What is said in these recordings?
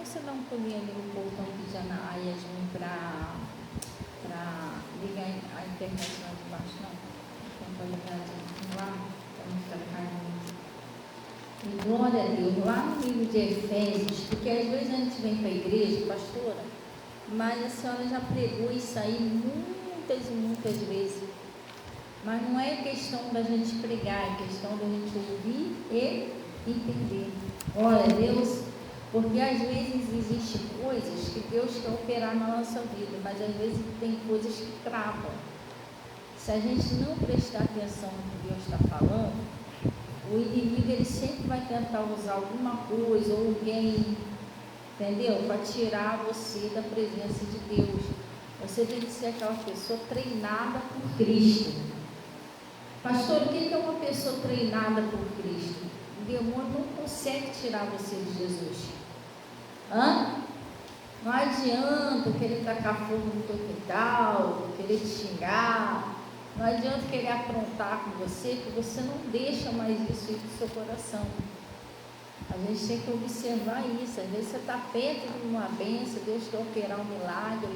você dá um pulinho ali no portão pedir a Yasmin para ligar a internet lá de baixo, não? Então, para ligar lá, para não ficar caindo. E glória a Deus, lá no livro de Efésios, porque às vezes a gente vem para a igreja, pastora, mas a senhora já pregou isso aí muitas e muitas vezes. Mas não é questão da gente pregar, é questão da gente ouvir e entender. Glória a Deus, porque às vezes existem coisas que Deus quer operar na nossa vida, mas às vezes tem coisas que travam. Se a gente não prestar atenção no que Deus está falando, o inimigo ele sempre vai tentar usar alguma coisa ou alguém, entendeu? Para tirar você da presença de Deus. Você tem que ser aquela pessoa treinada por Cristo. Pastor, o que é uma pessoa treinada por Cristo? O demônio não consegue tirar você de Jesus. Não adianta querer tacar fogo no teu quintal, querer te xingar. Não adianta querer aprontar com você, que você não deixa mais isso ir do seu coração. A gente tem que observar isso. Às vezes você está perto de uma bênção, Deus quer operar um milagre.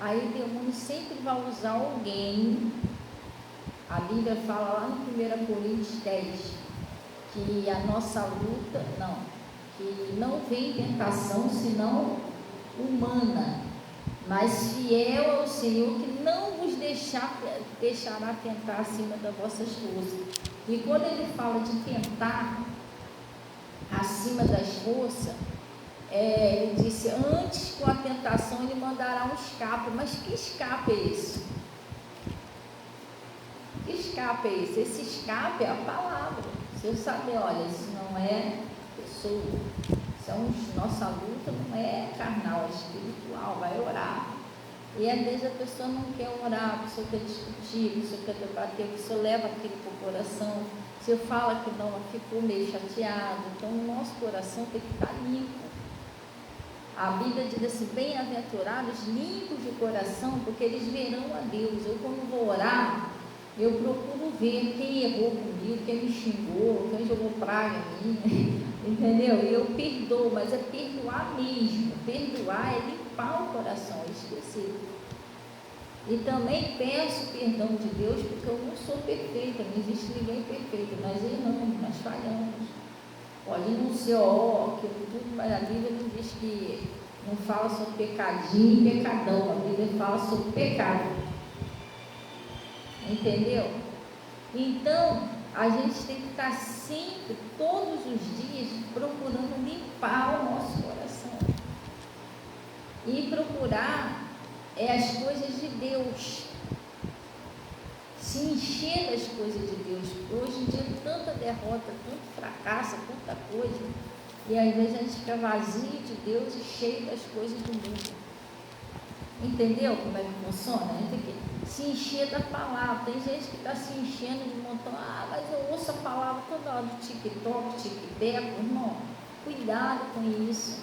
Aí o demônio sempre vai usar alguém. A Bíblia fala lá no 1 Coríntios 10, que a nossa luta, que não vem tentação senão humana, mas fiel ao Senhor, que não vos deixará tentar acima das vossas forças. E quando ele fala de tentar acima das forças, ele disse, antes com a tentação ele mandará um escape. Mas que escape é esse? Que escape é esse? Esse escape é a palavra. Se eu saber, olha, isso não é pessoa, nossa luta não é carnal, é espiritual, vai orar. E às vezes a pessoa não quer orar, a pessoa quer discutir, a pessoa quer debater, a pessoa leva aquilo para o coração. Se eu falo que não, ela ficou meio chateada. Então o nosso coração tem que estar limpo. A Bíblia diz assim, bem-aventurados, limpos de coração, porque eles verão a Deus. Eu quando vou orar, eu procuro ver quem errou comigo, quem me xingou, quem jogou praga em mim, entendeu? E eu perdoo, mas é perdoar mesmo. Perdoar é limpar o coração, é esquecer. E também peço perdão de Deus, porque eu não sou perfeita, não existe ninguém perfeito. Nós erramos, nós falhamos. Pode não ser tudo, mas a Bíblia não diz que não fala sobre pecadinho e pecadão. A Bíblia fala sobre pecado. Entendeu? Então, a gente tem que estar sempre, todos os dias, procurando limpar o nosso coração. E procurar as coisas de Deus. Se encher das coisas de Deus. Hoje em dia, tanta derrota, tanto fracasso, tanta coisa. E às vezes a gente fica vazio de Deus e cheio das coisas do mundo. Entendeu como é que funciona? A gente tem que se encher da palavra. Tem gente que está se enchendo de um montão. Mas eu ouço a palavra toda hora do TikTok, TikTok. Irmão, cuidado com isso.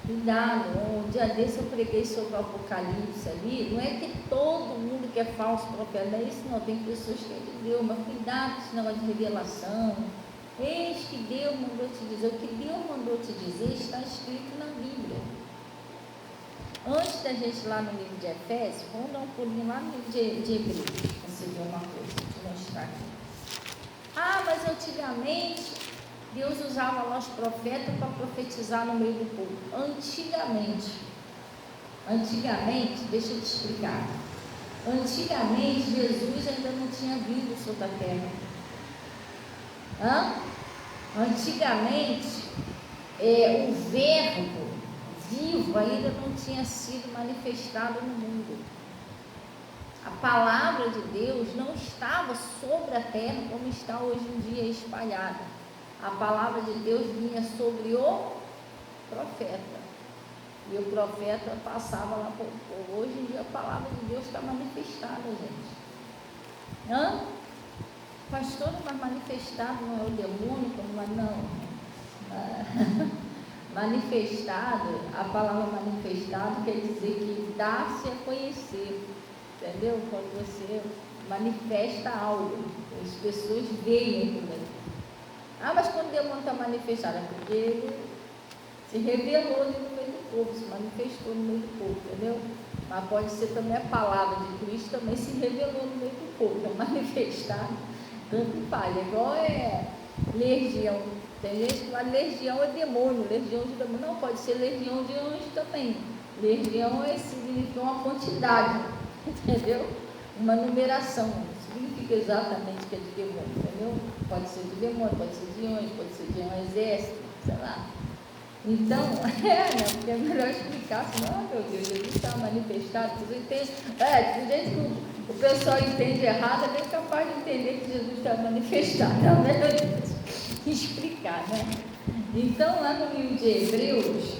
Cuidado. Um dia desse eu preguei sobre o Apocalipse ali. Não é que todo mundo que é falso profeta, não é isso não. Tem pessoas que é de Deus, mas cuidado com esse negócio de revelação. Eis que Deus mandou te dizer. O que Deus mandou te dizer está escrito na Bíblia. Antes da gente ir lá no livro de Efésios, vamos dar um pulinho lá no livro de Hebreus, para você ver uma coisa, vou te mostrar aqui. Mas antigamente, Deus usava lá os profetas para profetizar no meio do povo. Antigamente, deixa eu te explicar. Antigamente, Jesus ainda não tinha vindo sobre a terra. Antigamente, o verbo vivo ainda não tinha sido manifestado no mundo. A palavra de Deus não estava sobre a terra como está hoje em dia espalhada. A palavra de Deus vinha sobre o profeta. E o profeta passava lá por povo. Hoje em dia a palavra de Deus está manifestada, gente. Pastor, mas manifestado não é o demônio? Não. Manifestado, a palavra manifestado quer dizer que dá-se a conhecer, entendeu? Quando você manifesta algo, as pessoas veem aquilo ali. Mas quando o demônio está manifestado, é porque ele Se revelou ali no meio do povo, se manifestou no meio do povo, entendeu? Mas pode ser também a palavra de Cristo, também se revelou no meio do povo, é manifestado, tanto faz. É igual legião. Tem gente que fala legião é demônio, legião de demônio. Não, pode ser legião de anjo também. Legião significa uma quantidade, entendeu? Uma numeração, não significa exatamente que é de demônio, entendeu? Pode ser de demônio, pode ser de anjo, pode ser de um exército, sei lá. Então, porque é melhor explicar, senão, meu Deus, Jesus está manifestado, você entende? Do jeito que o pessoal entende errado, é bem capaz de entender que Jesus está manifestado, é melhor explicar, né? Então, lá no livro de Hebreus,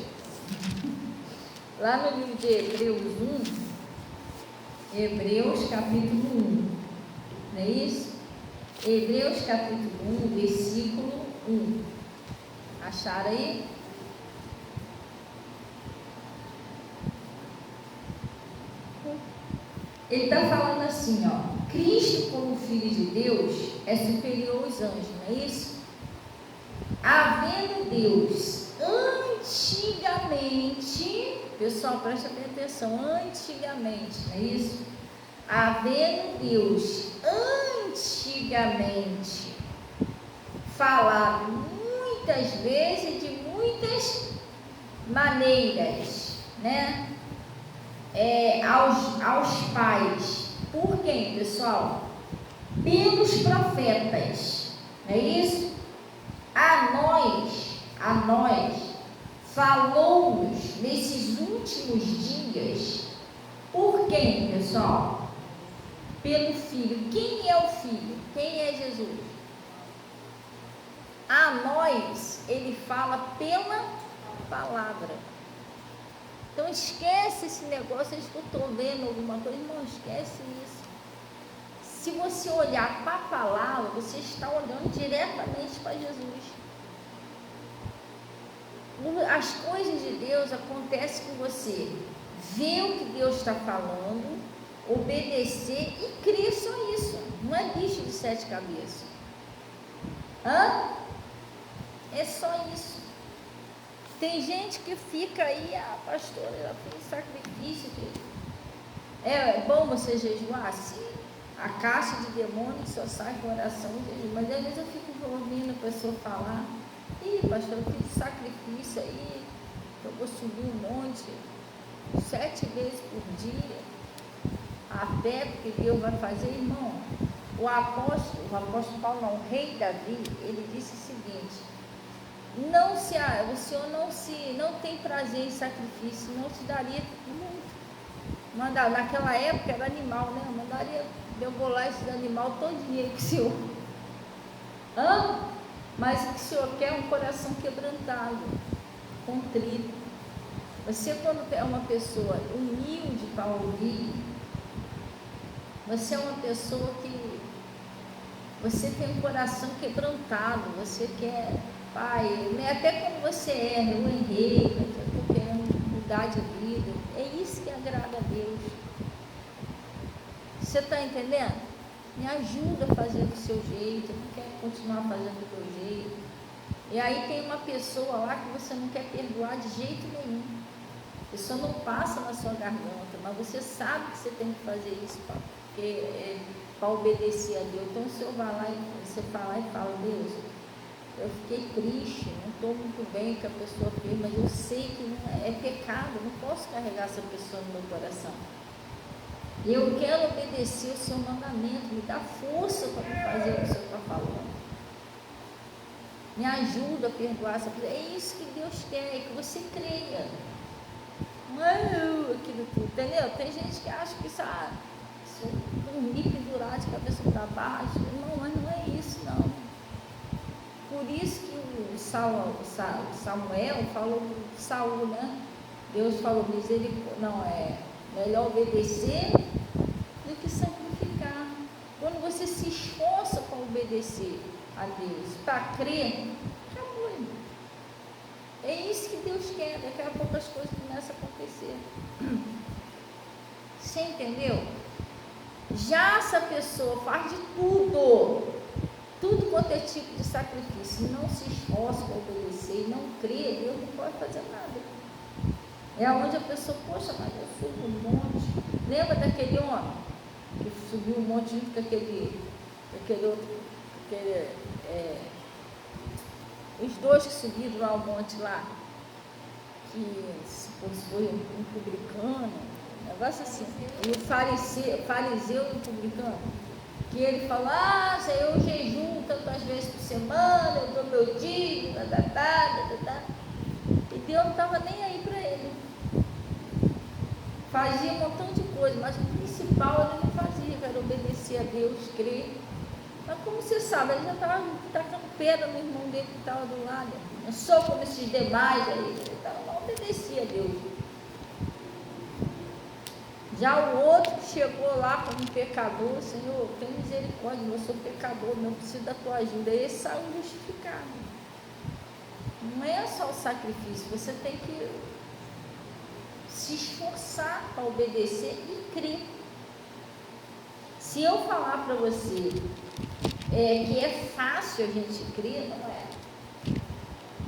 lá no livro de Hebreus 1, Hebreus capítulo 1, não é isso? Hebreus capítulo 1, versículo 1. Acharam aí? Ele está falando assim, ó: Cristo, como Filho de Deus, é superior aos anjos, não é isso? Havendo Deus antigamente, pessoal, presta bem atenção, antigamente, não é isso? Havendo Deus antigamente falado muitas vezes, de muitas maneiras, né? Aos pais. Por quem, pessoal? Pelos profetas, não é isso? A nós falou-nos nesses últimos dias. Por quem, pessoal? Pelo Filho. Quem é o Filho? Quem é Jesus? A nós ele fala pela palavra. Então esquece esse negócio de que eu estou lendo alguma coisa. Não, esquece isso. Se você olhar para a palavra, você está olhando diretamente para Jesus. As coisas de Deus acontecem com você. Ver o que Deus está falando, obedecer e crer, só isso. Não é bicho de 7 cabeças. É só isso. Tem gente que fica aí, pastora, ela fez sacrifício. É bom você jejuar? Sim. A caixa de demônio que só sai com oração e jejum. Mas às vezes eu fico ouvindo a pessoa falar: ih, pastor, eu fiz sacrifício aí, eu vou subir um monte 7 vezes por dia, até porque Deus vai fazer. Irmão, o apóstolo Paulo não, o rei Davi, ele disse o seguinte: o Senhor não tem prazer em sacrifício, não te daria muito. Naquela época era animal, né? Mandaria degolar esses animais todinho aí com o Senhor. Mas o que o Senhor quer é um coração quebrantado, contrito. Você, quando é uma pessoa humilde para ouvir, você é uma pessoa que você tem um coração quebrantado, você quer, Pai, até quando você erra, eu errei, mas eu estou querendo mudar de vida. É isso que agrada a Deus. Você está entendendo? Me ajuda a fazer do seu jeito, eu não quero continuar fazendo do teu jeito. E aí tem uma pessoa lá que você não quer perdoar de jeito nenhum. A pessoa não passa na sua garganta, mas você sabe que você tem que fazer isso para obedecer a Deus. Então o Senhor vai lá e você fala e fala: Deus, eu fiquei triste, não estou muito bem com a pessoa fez, mas eu sei que não é pecado, não posso carregar essa pessoa no meu coração. Eu quero obedecer o seu mandamento, me dá força para fazer o que o Senhor está falando. Me ajuda a perdoar essa pessoa. É isso que Deus quer, que você creia. Não é aquilo tudo, entendeu? Tem gente que acha que se eu dormir pendurado de cabeça para baixo, não, mas não é isso não. Por isso que o Samuel falou para Saul, né? Deus falou: não, é melhor obedecer do que sacrificar. Quando você se esforça para obedecer a Deus, para crer, acabou. É isso que Deus quer. Daqui a pouco as coisas começam a acontecer. Você entendeu? Já essa pessoa faz de tudo outro tipo de sacrifício não se esforça para obedecer e não crê, Deus não pode fazer nada. É onde a pessoa, poxa, mas eu subo um monte. Lembra daquele homem que subiu um monte junto com aquele outro, os dois que subiram lá ao monte lá, que se foi um publicano, um negócio assim, e o fariseu e o publicano, que ele falou, eu jejum tantas vezes por semana, eu dou meu dia, e Deus não estava nem aí para ele. Fazia um montão de coisa, mas o principal ele não fazia, era obedecer a Deus, crer. Mas como você sabe, ele já estava tacando pedra no irmão dele que estava do lado. Não sou como esses demais aí, ele não obedecia a Deus. Já o outro que chegou lá como um pecador, Senhor, tem misericórdia, eu sou pecador, não preciso da tua ajuda. Esse saiu justificado. Não é só o sacrifício, você tem que se esforçar para obedecer e crer. Se eu falar para você que é fácil a gente crer, não é.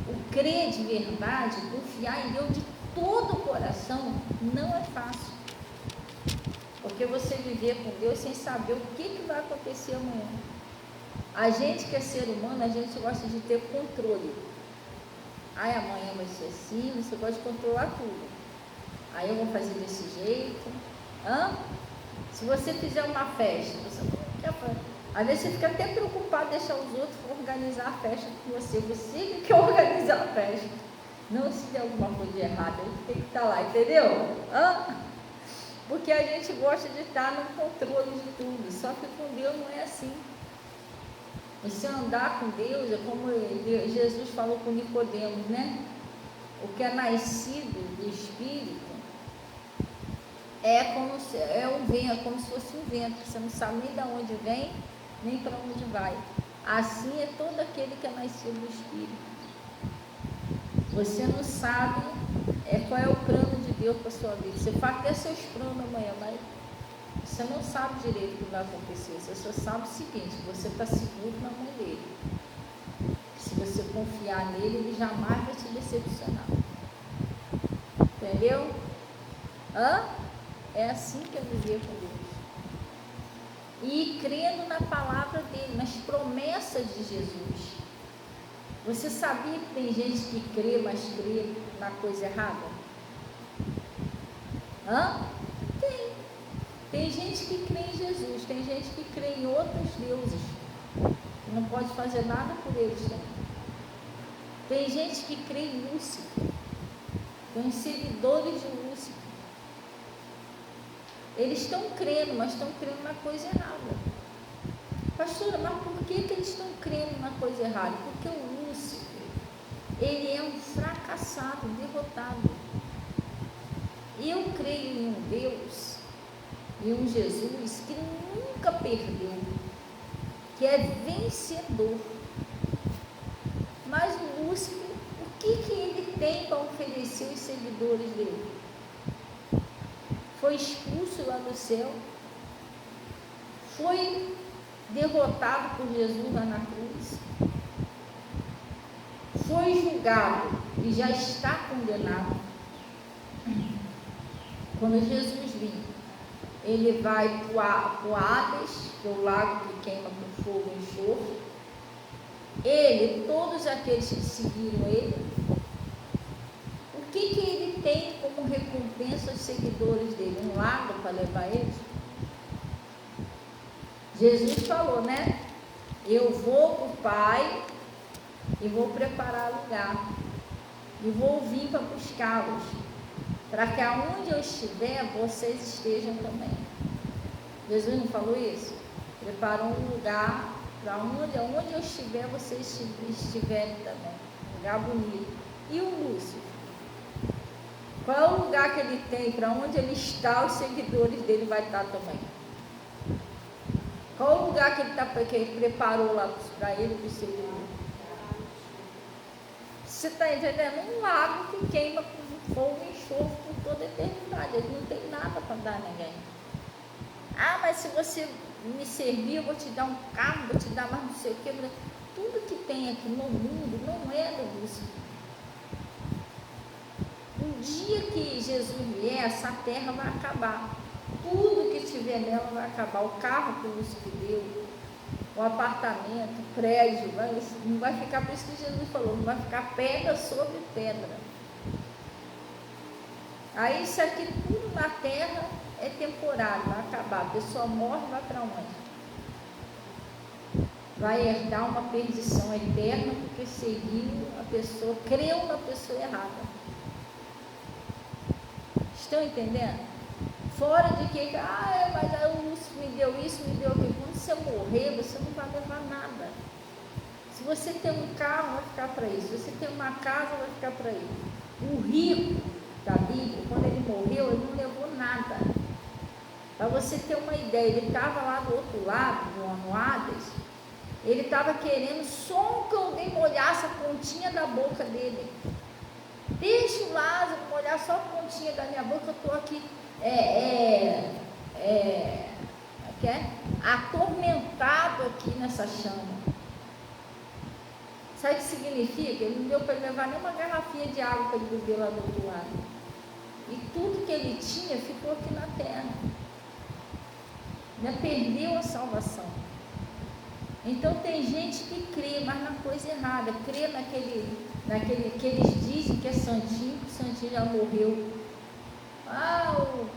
O crer de verdade, confiar em Deus de todo o coração, não é fácil. Porque você viver com Deus sem saber o que vai acontecer amanhã. A gente que é ser humano, a gente gosta de ter controle. Amanhã vai ser assim, você gosta de controlar tudo. Aí eu vou fazer desse jeito. Se você fizer uma festa, você não quer fazer. Às vezes você fica até preocupado de deixar os outros organizar a festa com você. Você que quer organizar a festa. Não se tem alguma coisa de errada, ele tem que estar lá, entendeu? Porque a gente gosta de estar no controle de tudo. Só que com Deus não é assim. Você andar com Deus é como Jesus falou com Nicodemos, né? O que é nascido do Espírito é como se fosse um vento. Você não sabe nem de onde vem, nem para onde vai. Assim é todo aquele que é nascido do Espírito. Você não sabe qual é o plano de Deus para a sua vida. Você faz até seus planos amanhã, mas você não sabe direito o que vai acontecer. Você só sabe o seguinte: você está seguro na mão dele. Se você confiar nele, ele jamais vai te decepcionar. Entendeu? É assim que é viver com Deus. E crendo na palavra dele, nas promessas de Jesus. Você sabia que tem gente que crê, mas crê na coisa errada? Tem gente que crê em Jesus, tem gente que crê em outros deuses. Não pode fazer nada por eles também. Tem gente que crê em Lúcifer. Tem seguidores de Lúcifer. Eles estão crendo, mas estão crendo na coisa errada. Pastora, mas por que eles estão crendo na coisa errada? Porque o Lúcifer, ele é um fracassado, derrotado. Eu creio em um Deus, em um Jesus que nunca perdeu, que é vencedor. Mas o Lúcifer, o que ele tem para oferecer aos seguidores dele? Foi expulso lá do céu, foi derrotado por Jesus lá na cruz, foi julgado e já está condenado. Quando Jesus vir, ele vai para o Hades, que é o lago que queima com fogo e enxofre. Ele, todos aqueles que seguiram ele, o que ele tem como recompensa aos seguidores dele? Um lago para levar eles? Jesus falou, né? Eu vou para o Pai e vou preparar lugar. E vou vir para buscá-los, para que aonde eu estiver, vocês estejam também. Jesus não falou isso? Preparou um lugar para onde eu estiver, vocês estiverem também. Um lugar bonito. E o Lúcifer? Qual é o lugar que ele tem? Para onde ele está, os seguidores dele vai estar também. Qual o lugar que ele preparou lá para ele, para os seguidores? Você está entendendo? Um lago que queima com fogo e enxofre por toda a eternidade. Ele não tem nada para dar a ninguém. Mas se você me servir, eu vou te dar um carro, vou te dar mais não sei o que. Tudo que tem aqui no mundo não é do Lúcifer. Um dia que Jesus vier, essa terra vai acabar. Tudo que tiver nela vai acabar. O carro que o Lúcifer deu, o apartamento, o prédio, não vai ficar, por isso que Jesus falou, não vai ficar pedra sobre pedra. Aí isso aqui tudo na terra é temporário, vai acabar. A pessoa morre, vai para onde? Vai herdar uma perdição eterna porque seguiu a pessoa, creu na pessoa errada. Estão entendendo? Fora de que, mas o Lúcio me deu isso, me deu aquilo. Quando você morrer, você não vai levar nada. Se você tem um carro, vai ficar para isso. Se você tem uma casa, vai ficar para isso. O rico da Bíblia, quando ele morreu, ele não levou nada. Para você ter uma ideia, ele estava lá do outro lado, no Hades, ele estava querendo só que alguém molhasse a pontinha da boca dele. Deixa o Lázaro molhar só a pontinha da minha boca, eu estou aqui atormentado aqui nessa chama. Sabe o que significa? Ele não deu para ele levar nem uma garrafinha de água para ele beber lá do outro lado. E tudo que ele tinha ficou aqui na terra. Ainda perdeu a salvação. Então tem gente que crê, mas na coisa errada. Crê naquele que eles dizem que é santinho, que o santinho já morreu.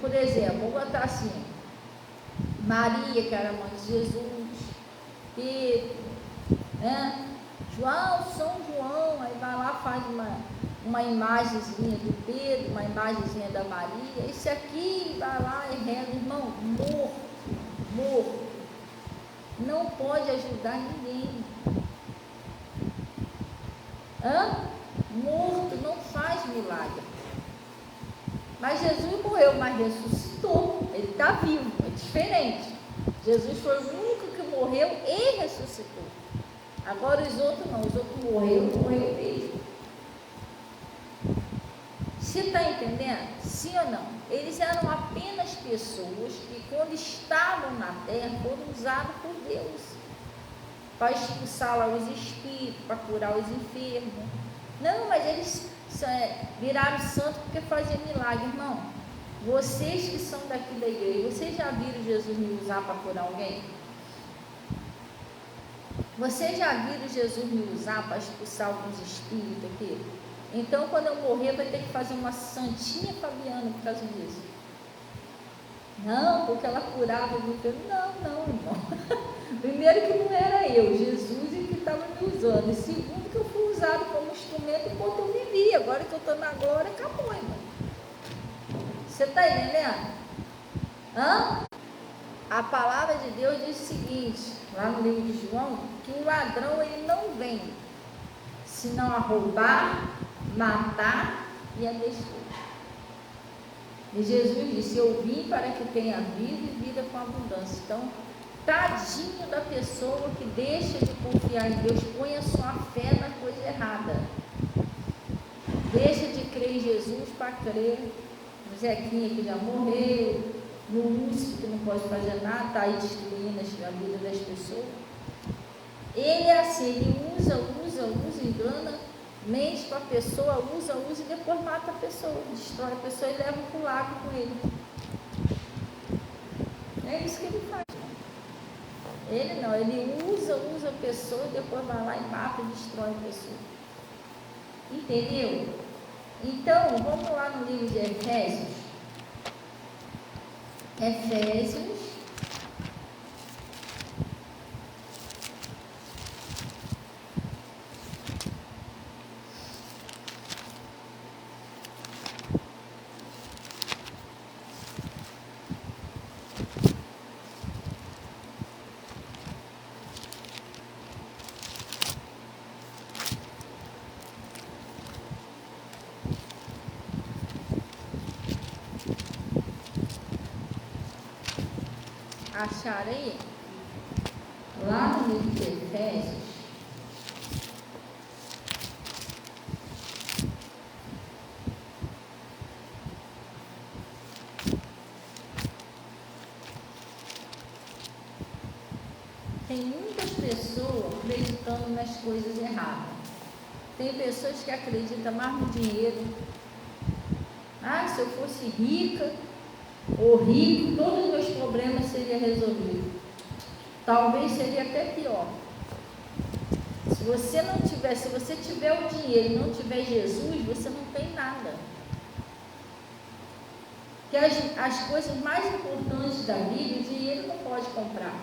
Por exemplo, vou botar assim, Maria, que era mãe de Jesus, Pedro, né? João, São João, aí vai lá, faz uma imagenzinha do Pedro, uma imagenzinha da Maria, esse aqui vai lá e reza, irmão, morto, não pode ajudar ninguém. Morto não faz milagre. Mas Jesus morreu, mas ressuscitou, ele está vivo, é diferente. Jesus foi o único que morreu e ressuscitou. Agora os outros não, os outros morreu mesmo. Você está entendendo? Sim ou não? Eles eram apenas pessoas que, quando estavam na terra, foram usadas por Deus para expulsar lá os espíritos, para curar os enfermos. Não, mas eles viraram santos porque faziam milagre. Irmão, vocês que são daqui da igreja, vocês já viram Jesus me usar para curar alguém? Vocês já viram Jesus me usar para expulsar alguns espíritos aqui? Então, quando eu morrer, vai ter que fazer uma santinha Fabiana por causa disso. Não, porque ela curava muito. Não, irmão. Primeiro que não era eu, Jesus é que estava me usando. E segundo que eu fui usado como instrumento enquanto eu vivia. Agora que eu estou na glória, acabou, irmão. Você está entendendo? A palavra de Deus diz o seguinte, lá no livro de João, que o ladrão ele não vem, senão a roubar, matar e a destruir. E Jesus disse, eu vim para que tenha vida e vida com abundância. Então, tadinho da pessoa que deixa de confiar em Deus, põe a sua fé na coisa errada. Deixa de crer em Jesus para crer no Zequinha que já morreu, no Lúcio que não pode fazer nada, está aí destruindo a vida das pessoas. Ele é assim, ele usa, engana, mente para a pessoa, usa e depois mata a pessoa, destrói a pessoa e leva para o lago com ele. É isso que ele faz. Ele não, ele usa a pessoa e depois vai lá e mata e destrói a pessoa. Entendeu? Então, vamos lá no livro de Efésios. Acharam aí? Lá no livro de Efésios, as coisas erradas. Tem pessoas que acreditam mais no dinheiro. Se eu fosse rica ou rico, todos os meus problemas seriam resolvidos. Talvez seria até pior. Se você tiver o dinheiro e não tiver Jesus, você não tem nada. Porque as coisas mais importantes da vida, o dinheiro não pode comprar.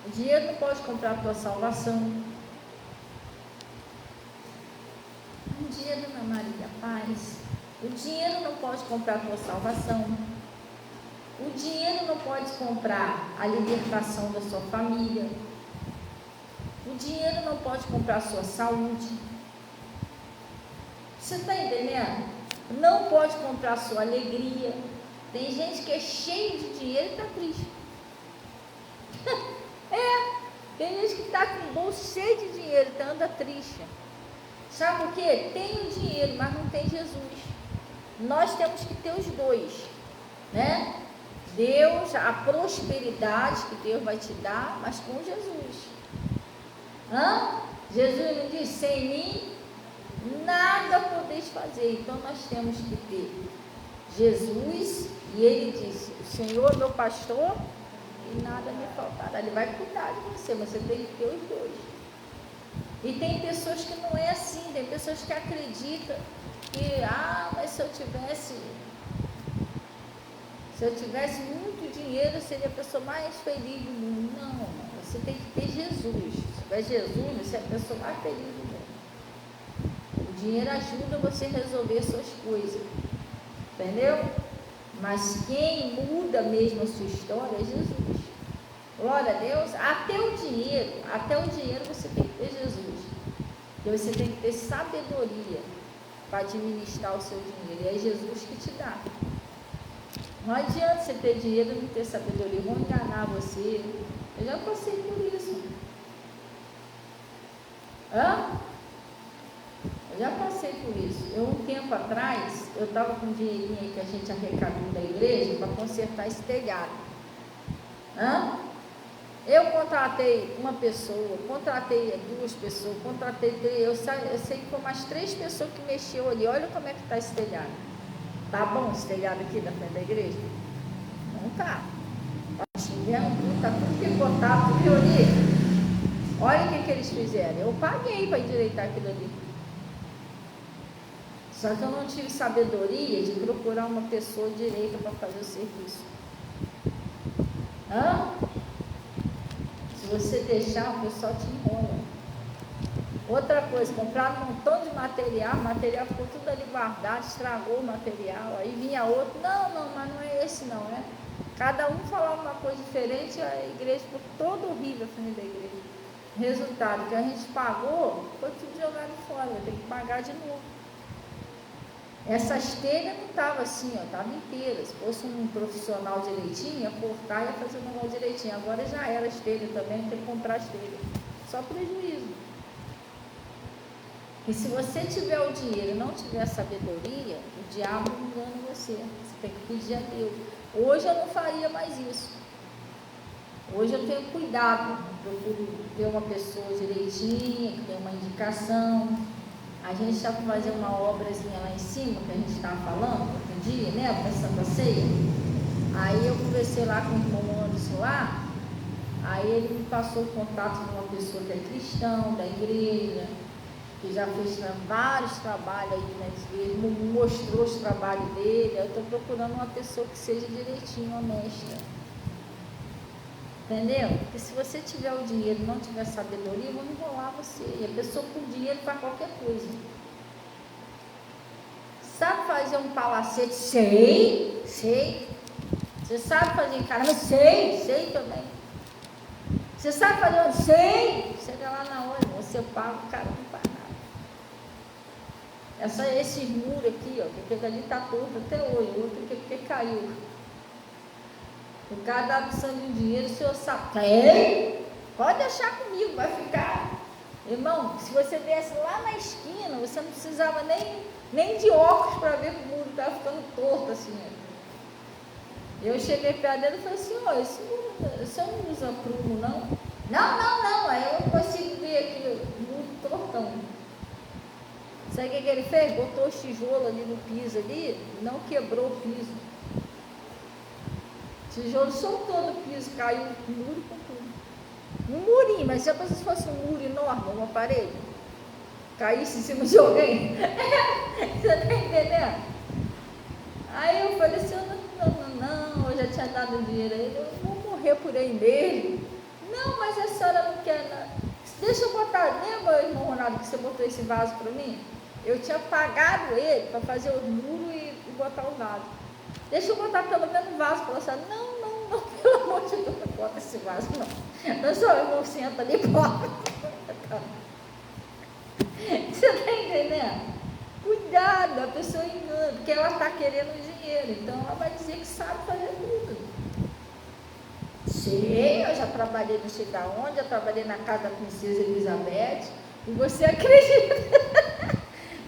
O dinheiro não pode comprar a tua salvação. O dinheiro, Ana Maria Paz, o dinheiro não pode comprar a tua salvação. O dinheiro não pode comprar a libertação da sua família. O dinheiro não pode comprar a sua saúde. Você está entendendo? Não pode comprar a sua alegria. Tem gente que é cheio de dinheiro e está triste. Tem gente que está com o bolso cheio de dinheiro e anda triste. Sabe por quê? Tem o dinheiro, mas não tem Jesus. Nós temos que ter os dois, né? Deus, a prosperidade que Deus vai te dar, mas com Jesus. Jesus não diz: sem mim nada podeis fazer. Então nós temos que ter Jesus, e ele disse: o Senhor meu pastor e nada me faltará. Ele vai cuidar de você, mas você tem que ter os dois. E tem pessoas que não é assim, tem pessoas que acreditam que, mas se eu tivesse muito dinheiro, eu seria a pessoa mais feliz do mundo. Não, você tem que ter Jesus. Se tiver Jesus, você é a pessoa mais feliz do mundo. O dinheiro ajuda você a resolver suas coisas, entendeu? Mas quem muda mesmo a sua história é Jesus. Glória a Deus. Até o dinheiro você tem que ter Jesus. E você tem que ter sabedoria para administrar o seu dinheiro. E é Jesus que te dá. Não adianta você ter dinheiro e não ter sabedoria. Vão enganar você. Eu já passei por isso. Eu já passei por isso. Um tempo atrás, eu estava com um dinheirinho aí que a gente arrecadou da igreja para consertar esse telhado. Eu contratei uma pessoa, contratei duas pessoas, contratei três. Eu sei que foi mais 3 pessoas que mexeu ali. Olha como é que está esse telhado. Tá bom esse telhado aqui da frente da igreja? Não tá. Tá chovendo tudo, tá tudo picotado, tudo viu ali? Olha o que eles fizeram. Eu paguei para endireitar aquilo ali. Só que eu não tive sabedoria de procurar uma pessoa direita para fazer o serviço. Se você deixar, o pessoal te enrola. Outra coisa, compraram um montão de material, o material ficou tudo ali guardado, estragou o material, aí vinha outro, não, mas não é esse não, né? Cada um falava uma coisa diferente, a igreja ficou toda horrível a frente da igreja. Resultado, que a gente pagou, foi tudo jogado fora, vai ter que pagar de novo. Essas telhas não estavam assim, estavam inteiras. Se fosse um profissional direitinho, ia cortar e ia fazer o negócio direitinho. Agora já era as telhas também, tem que comprar as telhas. Só prejuízo. E se você tiver o dinheiro e não tiver a sabedoria, o diabo engana você. Você tem que pedir a Deus. Hoje eu não faria mais isso. Hoje eu tenho cuidado. Procuro ter uma pessoa direitinha, que tem uma indicação. A gente está para fazer uma obrazinha lá em cima, que a gente estava falando outro dia, né? Para Santa Ceia. Aí eu conversei lá com o irmão Anderson lá. Aí ele me passou o contato de uma pessoa que é cristão, da igreja, que já fez vários trabalhos aí na igreja, mostrou os trabalhos dele. Eu estou procurando uma pessoa que seja direitinho, honesta. Entendeu? Porque se você tiver o dinheiro e não tiver sabedoria, vão enrolar você. E a pessoa com dinheiro faz qualquer coisa. Sabe fazer um palacete? Sei. Você sabe fazer encarama? Sei também. Você sabe fazer um? Sei. Chega lá na hora, você paga, o cara não faz nada. Esses muros aqui, que aquele ali está torto até hoje, outro porque caiu. O cara dá precisando de um dinheiro, o senhor sabe. Pode deixar comigo, vai ficar. Irmão, se você viesse lá na esquina, você não precisava nem de óculos para ver que o muro estava ficando torto assim. Eu cheguei perto dele e falei assim: esse senhor não usa prumo, não? Não. Aí eu consigo ver aqui o Sabe o que ele fez? Botou os tijolos ali no piso ali, não quebrou o piso. O tijolo soltou do piso, caiu o muro com tudo. Um murinho, mas se fosse um muro enorme, uma parede, caísse em cima de alguém, você está entendendo? Aí eu falei assim, não, eu já tinha dado dinheiro a ele, eu vou morrer por aí mesmo. Não, mas a senhora não quer nada. Deixa eu botar, lembra, irmão Ronaldo, que você botou esse vaso para mim? Eu tinha pagado ele para fazer os muros e botar o vaso. Deixa eu botar pelo menos um vaso para ela. Não, pelo amor de Deus, não bota esse vaso, não. Não sou eu, irmão, senta ali, bota. Você está entendendo? Cuidado, a pessoa engana, porque ela está querendo dinheiro, então ela vai dizer que sabe fazer tudo. Sei, eu já trabalhei não sei da onde, eu trabalhei na casa da princesa Elizabeth, e você acredita?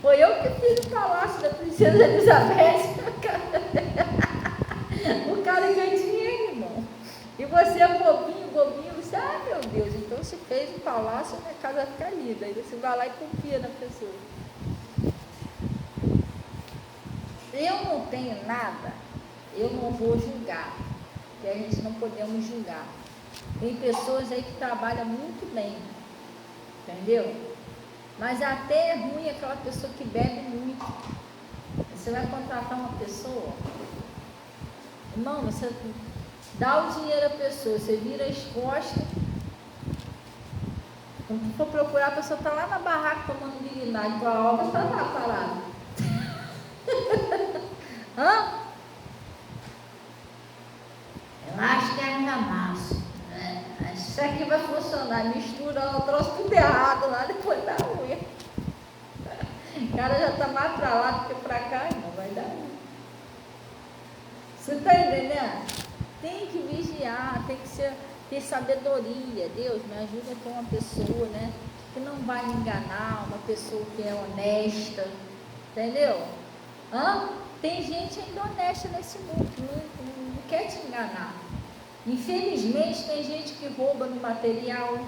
Foi eu que fiz o palácio da princesa Elizabeth. O cara ganha dinheiro, irmão. E você é bobinho, você, meu Deus, então se fez o palácio, a minha casa fica linda. Aí você vai lá e confia na pessoa. Eu não tenho nada, eu não vou julgar, porque a gente não podemos julgar. Tem pessoas aí que trabalham muito bem, entendeu? Mas até é ruim aquela pessoa que bebe muito. Você vai contratar uma pessoa, irmão, você dá o dinheiro à pessoa, você vira as costas, quando for procurar, a pessoa está lá na barraca tomando guiriná, então a obra está lá parada. Hã? Eu acho que é argamassa. Isso aqui vai funcionar. Mistura o troço tudo errado lá depois da unha. O cara já está mais para lá do que para cá, não vai dar. Você está entendendo? Tem que vigiar, tem que ter sabedoria. Deus me ajuda a ter uma pessoa, né, que não vai enganar, uma pessoa que é honesta. Entendeu? Hã? Tem gente ainda honesta nesse mundo, não quer te enganar. Infelizmente tem gente que rouba no material.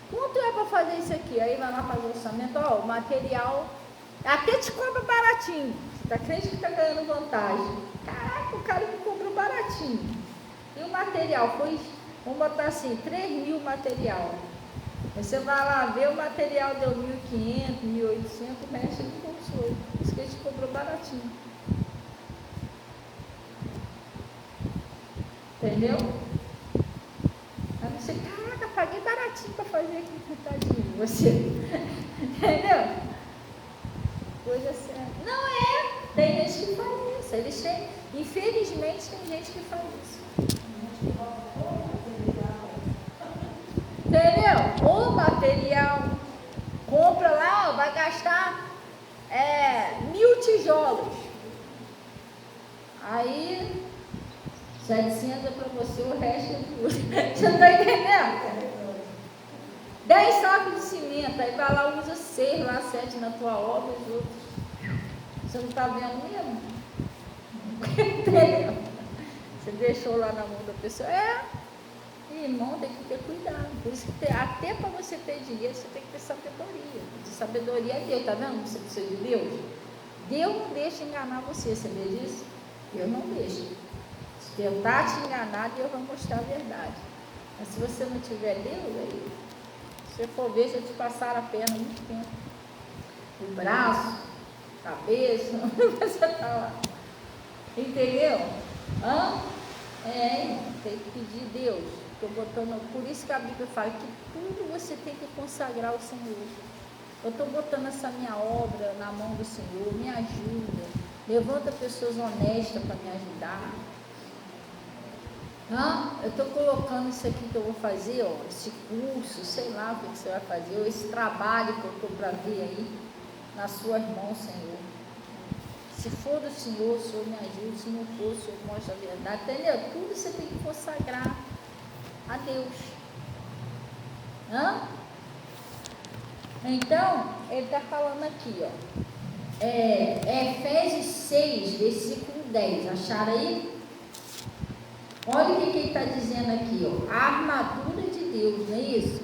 Quanto é para fazer isso aqui? Aí vai lá fazer o orçamento, ó, o material até te compra baratinho. Você tá crente que está ganhando vantagem. Caraca, o cara que comprou baratinho. E o material foi, vamos botar assim, 3.000 material. Você vai lá ver, o material deu 1.500, 1.800, o resto ele consome. Isso que a gente comprou baratinho. Entendeu? Aí você, caraca, paguei baratinho para fazer aqui, tadinho, você. Entendeu? Coisa séria. Não é, tem gente que faz isso. Eles têm, infelizmente, tem gente que faz isso. Entendeu? O material, compra lá, ó, vai gastar 1.000 tijolos. Aí 700 é para você, o resto é tudo. Você não está entendendo? 10 sacos de cimento, aí vai lá, usa 6, lá 7 na tua obra, os outros. Você não está vendo mesmo? Entendeu? Você deixou lá na mão da pessoa. Irmão, tem que ter cuidado. Por isso que até para você ter dinheiro, você tem que ter sabedoria. De sabedoria é Deus, tá vendo? Você precisa de Deus. Deus não deixa enganar você, sabia disso? Deus não deixa. Se tentar te enganar, Deus vai mostrar a verdade. Mas se você não tiver Deus, aí, se você for ver, já te passaram a perna há muito tempo. O braço, cabeça, você está lá. Entendeu? Tem que pedir Deus. Estou botando, por isso que a Bíblia fala que tudo você tem que consagrar ao Senhor. Eu estou botando essa minha obra na mão do Senhor, me ajuda. Levanta pessoas honestas para me ajudar. Eu estou colocando isso aqui que eu vou fazer, ó, esse curso, sei lá o que você vai fazer, ou esse trabalho que eu estou para ver aí, nas suas mãos, Senhor. Se for do Senhor, o Senhor me ajuda. Se não for, o Senhor mostra a verdade. Entendeu? Tudo você tem que consagrar a Deus. Então, ele está falando aqui, ó. Efésios 6, versículo 10. Acharam aí? Olha o que ele está dizendo aqui, ó. A armadura de Deus, não é isso?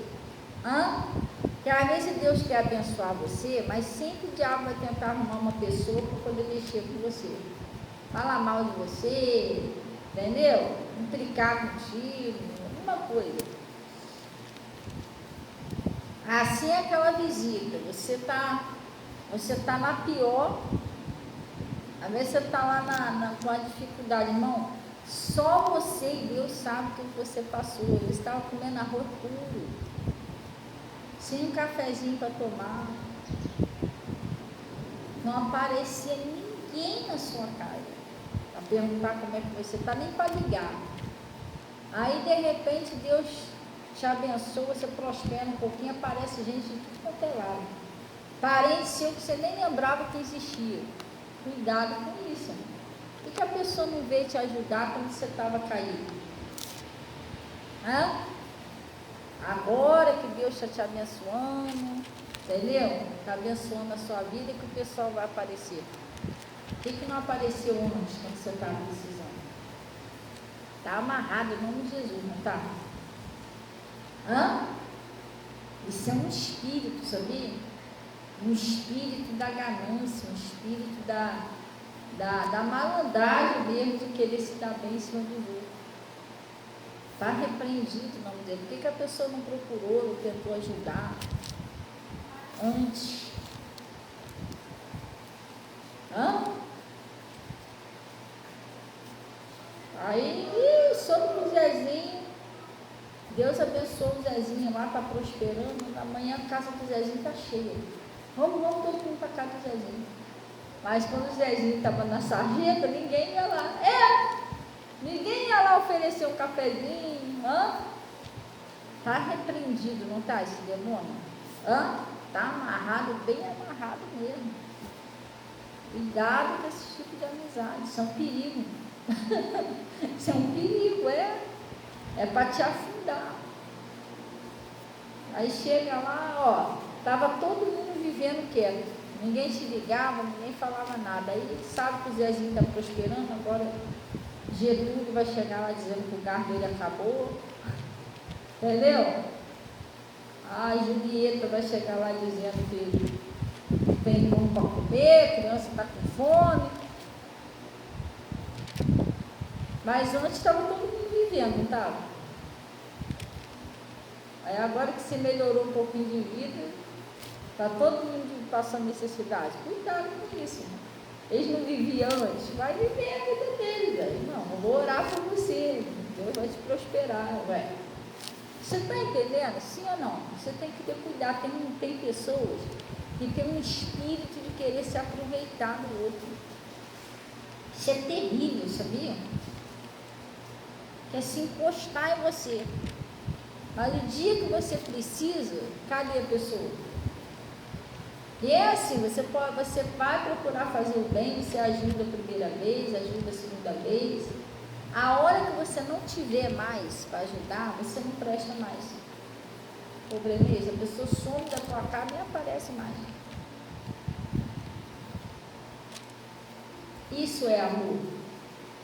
Que às vezes Deus quer abençoar você, mas sempre o diabo vai tentar arrumar uma pessoa para poder mexer com você. Falar mal de você, entendeu? Implicar contigo, alguma coisa. Assim é aquela visita, você tá na pior, às vezes você está lá com a dificuldade, irmão, só você e Deus sabe o que você passou. Você estava comendo arroz puro, sem um cafezinho para tomar, não aparecia ninguém na sua casa para perguntar como é que você está, nem para ligar. Aí de repente Deus te abençoa, você prospera um pouquinho, aparece gente de tudo quanto é lado, parente seu que você nem lembrava que existia. Cuidado com isso. Por que a pessoa não veio te ajudar quando você estava caído? Agora que Deus está te abençoando, entendeu? Está abençoando a sua vida, que o pessoal vai aparecer. Por que não apareceu antes, quando você estava precisando? Está amarrado em nome de Jesus, não está? Isso é um espírito, sabia? Um espírito da ganância, um espírito da malandragem mesmo, de querer se dar bem em cima do outro. Está repreendido o nome dele. Por que a pessoa não procurou, não tentou ajudar antes? Aí, sobre o Zezinho, Deus abençoou o Zezinho lá, está prosperando. Amanhã a casa do Zezinho está cheia. Vamos todo mundo para a casa do Zezinho. Mas quando o Zezinho estava na sarjeta, ninguém ia lá. Ninguém ia lá oferecer um cafezinho. Está repreendido, não está esse demônio? Está amarrado, bem amarrado mesmo. Cuidado com esse tipo de amizade. Isso é um perigo. Isso é um perigo, é para te afundar. Aí chega lá, estava todo mundo vivendo quieto, ninguém se ligava, ninguém falava nada. Aí sabe que o Zezinho está prosperando, agora Getúlio vai chegar lá dizendo que o gás dele acabou, entendeu? A Julieta vai chegar lá dizendo que tem pão para comer, a criança está com fome. Mas antes estava todo mundo vivendo, não estava? Aí agora que se melhorou um pouquinho de vida, está todo mundo passando necessidade. Cuidado com isso. Eles não viviam antes, vai viver a vida deles. Aí. Não, eu vou orar por você, Deus vai te prosperar. Você está entendendo? Sim ou não? Você tem que ter cuidado. Tem pessoas que têm um espírito de querer se aproveitar do outro. Isso é terrível, sabia? Quer se encostar em você. Mas o dia que você precisa, cadê a pessoa? E é assim, você vai procurar fazer o bem, você ajuda a primeira vez, ajuda a segunda vez. A hora que você não tiver mais para ajudar, você não presta mais. O problema é esse, a pessoa some da tua cara e nem aparece mais. Isso é amor?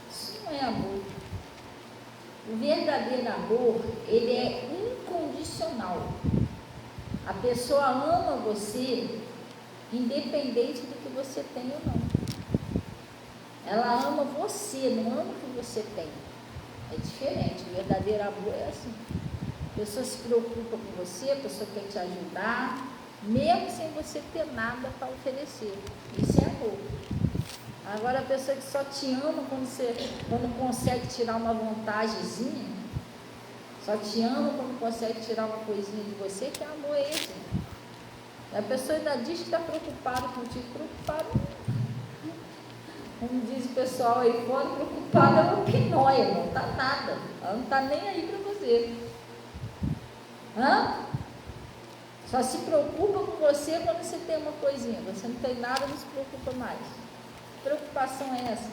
Isso não é amor. O verdadeiro amor, ele é incondicional. A pessoa ama você, independente do que você tem ou não. Ela ama você, não ama o que você tem. É diferente. O verdadeiro amor é assim. A pessoa se preocupa com você, a pessoa quer te ajudar, mesmo sem você ter nada para oferecer. Isso é amor. Agora a pessoa que só te ama quando consegue tirar uma vantagemzinha, só te ama quando consegue tirar uma coisinha de você, que amor é esse? A pessoa ainda diz que está preocupada contigo, preocupada, como diz o pessoal aí fora, preocupada é uma pinóia, não está nada, ela não está nem aí para você. Só se preocupa com você quando você tem uma coisinha, você não tem nada, não se preocupa mais. Que preocupação é essa?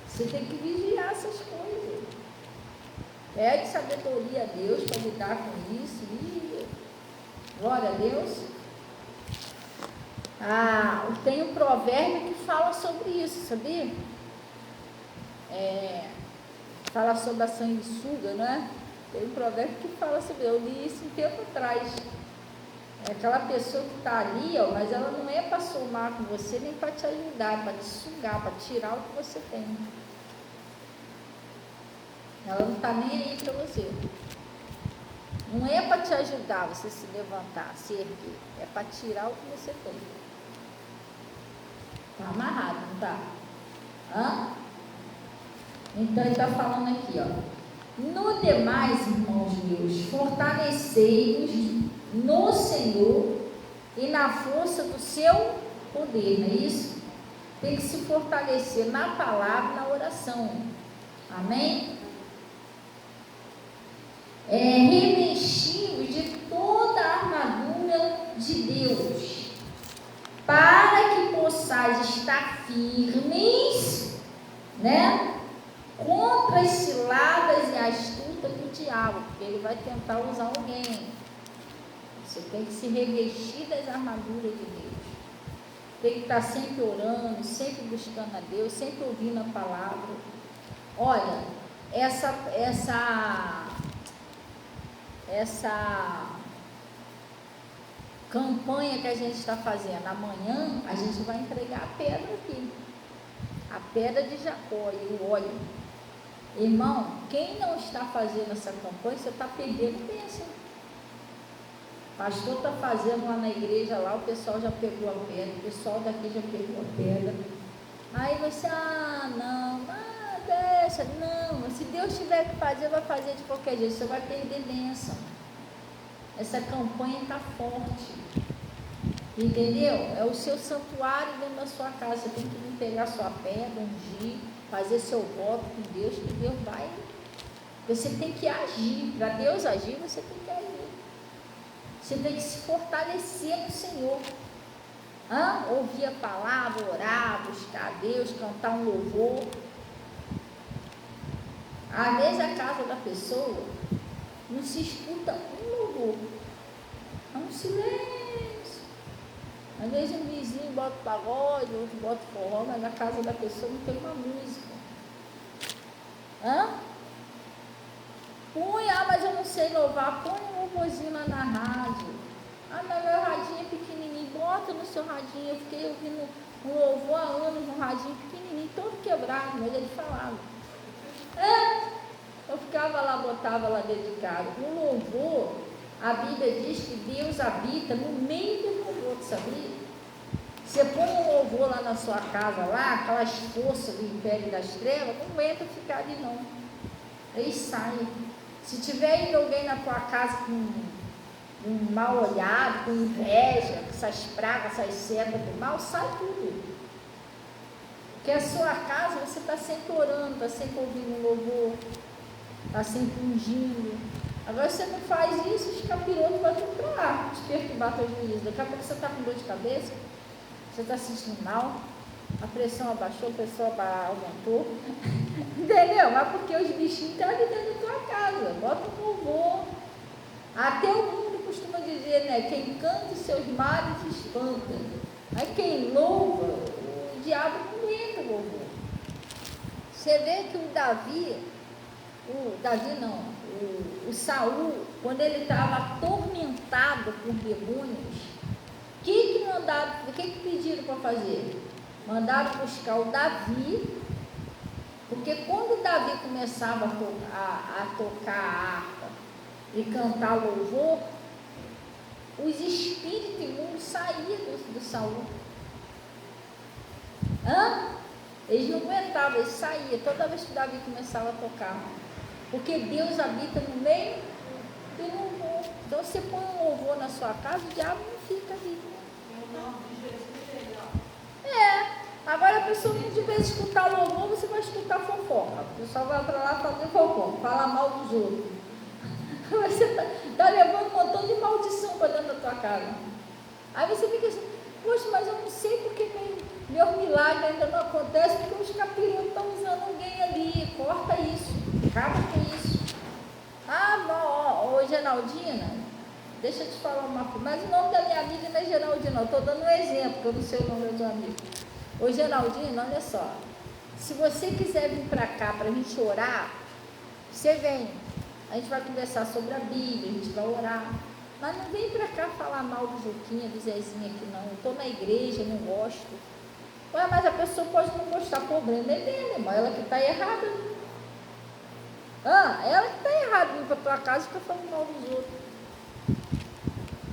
Você tem que vigiar essas coisas. Pede sabedoria a Deus para lidar com isso. Glória a Deus. Tem um provérbio que fala sobre isso, sabia? Fala sobre a sanguessuga, não é? Tem um provérbio que fala sobre, eu li isso um tempo atrás. É aquela pessoa que está ali, ó, mas ela não é para somar com você, nem para te ajudar, para te sugar, para tirar o que você tem. Ela não está nem aí para você. Não é para te ajudar você se levantar, se erguer. É para tirar o que você tem. Está amarrado, não está? Hã? Então ele está falando aqui, ó. No demais, irmãos meus, fortalecei-vos no Senhor e na força do seu poder, não é isso? Tem que se fortalecer na palavra e na oração. Amém? Revesti-vos de toda a armadura de Deus, para que possais estar firmes, né? Contra as ciladas e astutas do diabo, porque ele vai tentar usar alguém. Você tem que se revestir das armaduras de Deus. Tem que estar sempre orando, sempre buscando a Deus, sempre ouvindo a palavra. Olha, essa campanha que a gente está fazendo amanhã, a gente vai entregar a pedra aqui. A pedra de Jacó e o óleo. Irmão, quem não está fazendo essa campanha, você está perdendo bênção. O pastor está fazendo lá na igreja, lá o pessoal já pegou a pedra, o pessoal daqui já pegou a pedra. Aí você, deixa, não, se Deus tiver que fazer, vai fazer de qualquer jeito, você vai perder bênção. Essa campanha está forte. Entendeu? É o seu santuário dentro da sua casa. Você tem que vir pegar sua pedra, ungir, fazer seu voto com Deus, que Deus vai. Você tem que agir. Para Deus agir, você tem que agir. Você tem que se fortalecer no Senhor. Ouvir a palavra, orar, buscar a Deus, cantar um louvor. Às vezes a casa da pessoa não se escuta um louvor. É um silêncio. Às vezes um vizinho bota pagode, outro bota forró, mas na casa da pessoa não tem uma música. Põe, mas eu não sei louvar, põe um louvorzinho lá na rádio. Mas meu radinho é pequenininho, bota no seu radinho. Eu fiquei ouvindo um louvor há anos no radinho pequenininho, todo quebrado, mas ele falava. Eu ficava lá, botava lá dentro de casa. No louvor, a Bíblia diz que Deus habita no meio do louvor, sabia? Você põe um louvor lá na sua casa, lá, aquelas forças do império das trevas, não entra ficar ali não. Eles saem. Se tiver indo alguém na tua casa com um mal olhado, com inveja, com essas pragas, essas setas do mal, sai tudo. Porque a sua casa, você está sempre orando, está sempre ouvindo um louvor, está sempre ungindo. Agora você não faz isso, os capirotos vão entrar, te perturbar teu juízo. Daqui a pouco você está com dor de cabeça, você está se sentindo mal, a pressão abaixou, a pressão aumentou. Entendeu? Mas porque os bichinhos estão ali dentro da tua casa. Bota um louvor. Até o mundo costuma dizer, né? Quem canta os seus males espanta. Aí quem louva, o diabo não entra no louvor. Você vê que o Saul, quando ele estava atormentado por demônios, o que pediram para fazer? Mandaram buscar o Davi, porque quando o Davi começava a tocar a harpa e cantar louvor, os espíritos imundos saíam do Saul. Eles não aguentavam, eles saíam toda vez que o Davi começava a tocar. Porque Deus habita no meio do louvor. Então você põe um louvor na sua casa, o diabo não fica ali. Agora a pessoa não tiver escutar louvor, você vai escutar fofoca. O pessoal vai para lá fazer fofoca, falar mal dos outros. Você está levando um montão de maldição para dentro da tua casa. Aí você fica assim, poxa, mas eu não sei porque meu milagre ainda não acontece, porque os capirotos estão usando alguém ali. Corta isso, acaba com isso. Ô Geraldina, deixa eu te falar uma coisa, mas o nome da minha amiga não é Geraldina, não, estou dando um exemplo, porque eu não sei o nome da sua amiga. Ô Geraldina, olha só, se você quiser vir para cá para a gente orar, você vem. a gente vai conversar sobre a Bíblia, a gente vai orar. Mas não vem para cá falar mal do Juquinha, do Zezinho aqui não. Eu estou na igreja, não gosto. Ué, mas a pessoa pode não gostar, problema é dela, irmão. Ela que está errada. Ela que está errada, vir para tua casa e fica falando mal dos outros.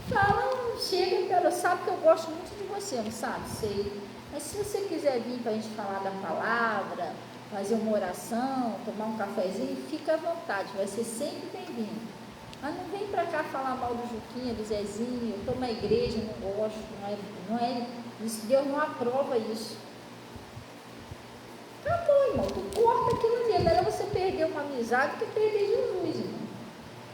Fala, chega, cara, sabe que eu gosto muito de você, não sabe? Sei. Mas se você quiser vir para a gente falar da palavra, fazer uma oração, tomar um cafezinho, fica à vontade, vai ser sempre bem-vindo. Mas não vem para cá falar mal do Juquinha, do Zezinho, eu estou na igreja, não gosto, não é isso, Deus não aprova isso. Acabou, irmão, tu corta aquilo ali, é melhor você perder uma amizade que perder Jesus, irmão.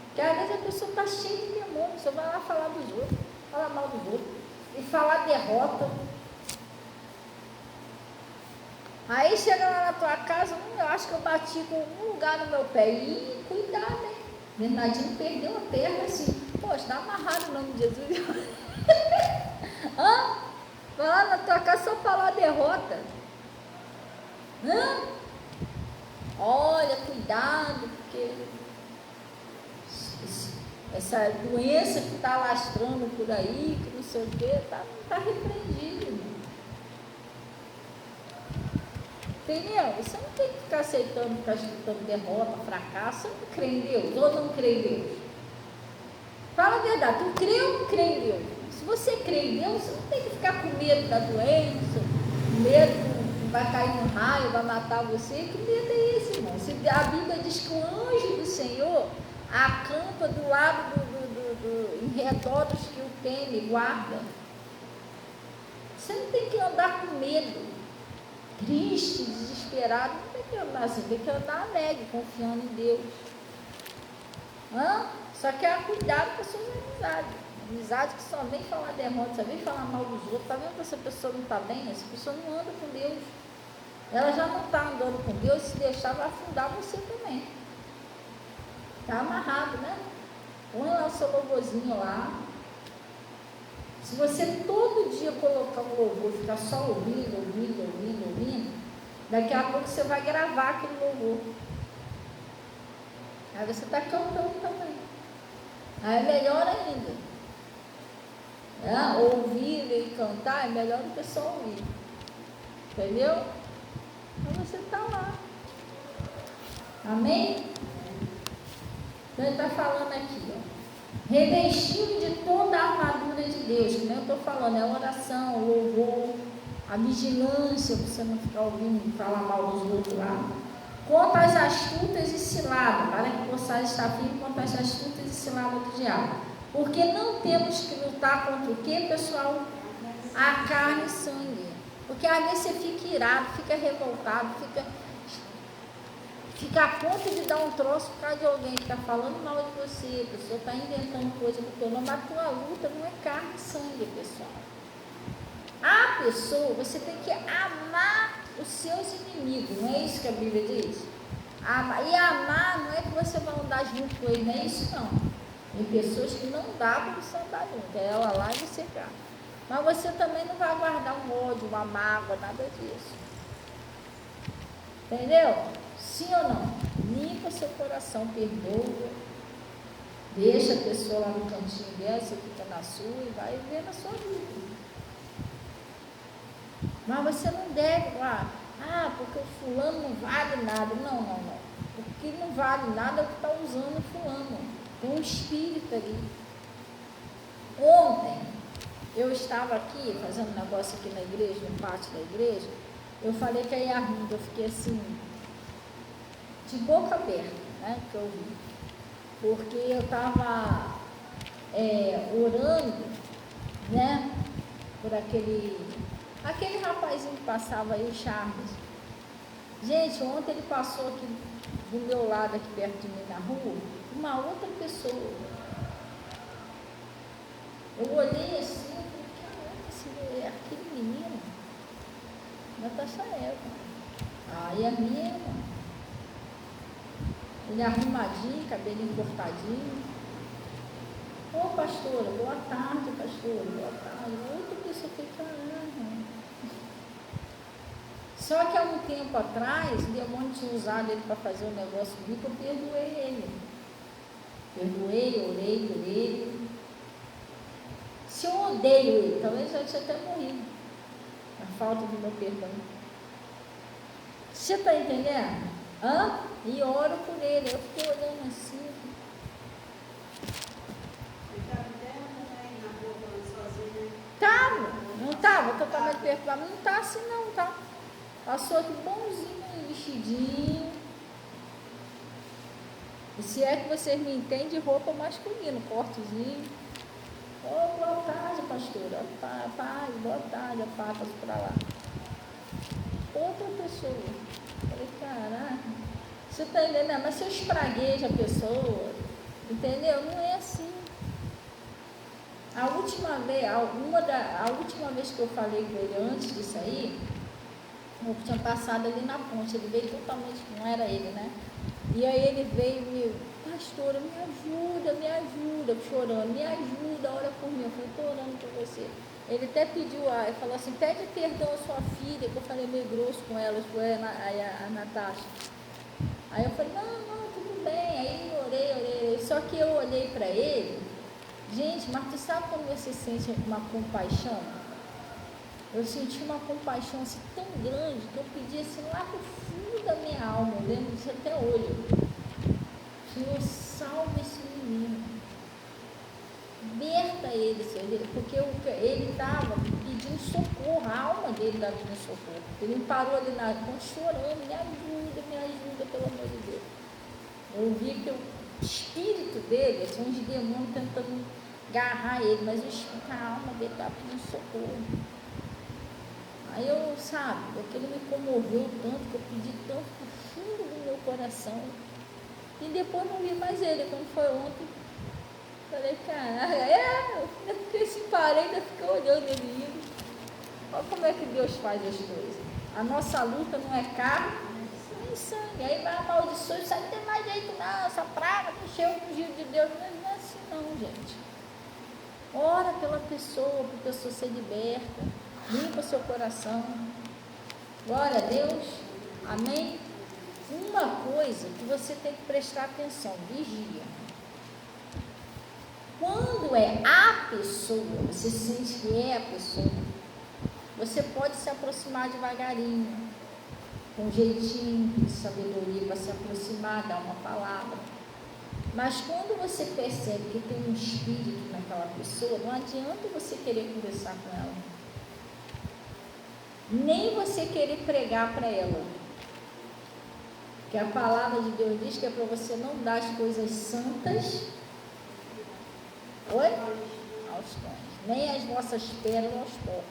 Porque às vezes a pessoa está cheia de demônio, você vai lá falar dos outros, falar mal dos outros, e falar derrota. Aí chega lá na tua casa, eu acho que eu bati com um lugar no meu pé. Ih, cuidado, hein? Bernardinho perdeu a perna assim. Poxa, está amarrado o nome de Jesus. Vai lá na tua casa só falar derrota. Olha, cuidado, porque essa doença que está lastrando por aí, que não sei o que, está repreendido, irmão. Entendeu? Você não tem que ficar aceitando, ficar escutando derrota, fracasso. Você não crê em Deus ou não crê em Deus? Fala a verdade, tu crê ou não crê em Deus? Se você crê em Deus, você não tem que ficar com medo da doença, com medo que vai cair um raio, vai matar você. Que medo é esse, irmão? A Bíblia diz que o anjo do Senhor acampa do lado em redor dos que o temem, guarda. Você não tem que andar com medo, triste, desesperado. Não tem que andar assim, tem que andar alegre, confiando em Deus. Só que cuidado com as suas amizades. Amizade que só vem falar derrota, só vem falar mal dos outros. Está vendo que essa pessoa não está bem? Essa pessoa não anda com Deus. Ela já não está andando com Deus, se deixar vai afundar você também. Está amarrado, né? Põe lá o seu louvorzinho lá. Se você todo dia colocar um louvor, ficar só ouvindo, daqui a pouco você vai gravar aquele louvor. Aí você está cantando também. Aí é melhor ainda. Ouvir e cantar é melhor do que só ouvir. Entendeu? Então você está lá. Amém? Então ele está falando aqui, revestido de toda a armadura de Deus, que nem eu estou falando, é a oração, o louvor, a vigilância, para você não ficar ouvindo falar mal dos outros lá. Contra as astutas e ciladas, para que possais estar firme contra as astutas e ciladas do diabo. Porque não temos que lutar contra o que, pessoal? A carne e sangue. Porque às vezes você fica irado, fica revoltado, fica a ponto de dar um troço por causa de alguém que está falando mal de você, a pessoa está inventando coisa do teu nome. A tua luta não é carne e sangue, pessoal. A pessoa, você tem que amar os seus inimigos, não é isso que a Bíblia diz? E amar não é que você vai andar junto com ele, não é isso não. Tem pessoas que não dá para você andar junto, é ela lá e você cá. Mas você também não vai guardar um ódio, uma mágoa, nada disso. Entendeu? Sim ou não? Limpa seu coração, perdoa. Deixa a pessoa lá no cantinho dela, você fica na sua e vai viver na sua vida. Mas você não deve porque o fulano não vale nada. Não. O que não vale nada é o que está usando o fulano. Tem um espírito ali. Ontem, eu estava aqui, fazendo um negócio aqui na igreja, no pátio da igreja. Eu falei que a Yarminda, eu fiquei assim, de boca aberta, né, que eu vi. Porque eu estava orando, né, por aquele rapazinho que passava aí, o Charles. Gente, ontem ele passou aqui do meu lado, aqui perto de mim na rua, uma outra pessoa. Eu olhei assim, falei, aquele menino, Natasha Eva. E a minha irmã. Ele arrumadinho, cabelinho cortadinho. Ô pastora, boa tarde, pastora, boa tarde. Outra pessoa fica Só que há um tempo atrás, o demônio tinha usado ele para fazer um negócio comigo, eu perdoei ele. Perdoei, orei por ele. Se eu odeio ele, talvez eu tinha até morrido. A falta do meu perdão. Você está entendendo? E oro por ele. Eu fiquei olhando assim. Tava, não estava totalmente perturbado, mas não está assim não, tá? Passou aqui bonzinho, vestidinho. E se é que vocês me entendem, roupa masculina, cortezinho. Boa tarde, pastora. Pai, boa tarde, papas para lá. Outra pessoa. Falei, caraca, você está entendendo? Mas se eu espraguejo a pessoa, entendeu? Não é assim. A última vez que eu falei com ele antes de sair, eu tinha passado ali na ponte, ele veio totalmente, não era ele, né? E aí ele veio e pastora, me ajuda, chorando, me ajuda, ora por mim. Eu falei, estou orando por você. Ele até pediu, ele falou assim, pede perdão à sua filha, que eu falei meio grosso com ela, foi a Natasha. Aí eu falei, não, tudo bem. Aí orei, só que eu olhei para ele, gente, mas tu sabe quando você sente uma compaixão? Eu senti uma compaixão assim tão grande que eu pedi assim lá pro fundo da minha alma, eu lembro disso até hoje. Senhor, salve esse menino. Liberta ele, Senhor, porque ele estava pedindo socorro, a alma dele estava pedindo socorro. Ele parou ali na ponte chorando, me ajuda, pelo amor de Deus. Eu vi que o espírito dele, assim, uns demônios tentando agarrar ele, mas a alma dele estava pedindo socorro. Aí eu, aquilo me comoveu tanto, que eu pedi tanto pro fundo do meu coração. E depois não vi mais ele, quando foi ontem. Falei, caraca, eu fiquei assim, parei, ainda fiquei olhando ele indo. Olha como é que Deus faz as coisas. A nossa luta não é carne, nem sangue. Aí vai amaldiçoar, isso aí não tem mais jeito não, essa praga mexeu com o giro de Deus. Não é assim não, gente. Ora pela pessoa, para a pessoa ser liberta. Limpa seu coração. Glória a Deus. Amém? Uma coisa que você tem que prestar atenção, vigia. Quando é a pessoa, você sente que é a pessoa, você pode se aproximar devagarinho, com jeitinho, de sabedoria, para se aproximar, dar uma palavra. Mas quando você percebe que tem um espírito naquela pessoa, não adianta você querer conversar com ela. Nem você querer pregar para ela. Que a palavra de Deus diz que é para você não dar as coisas santas aos cães, nem as vossas pérolas aos porcos.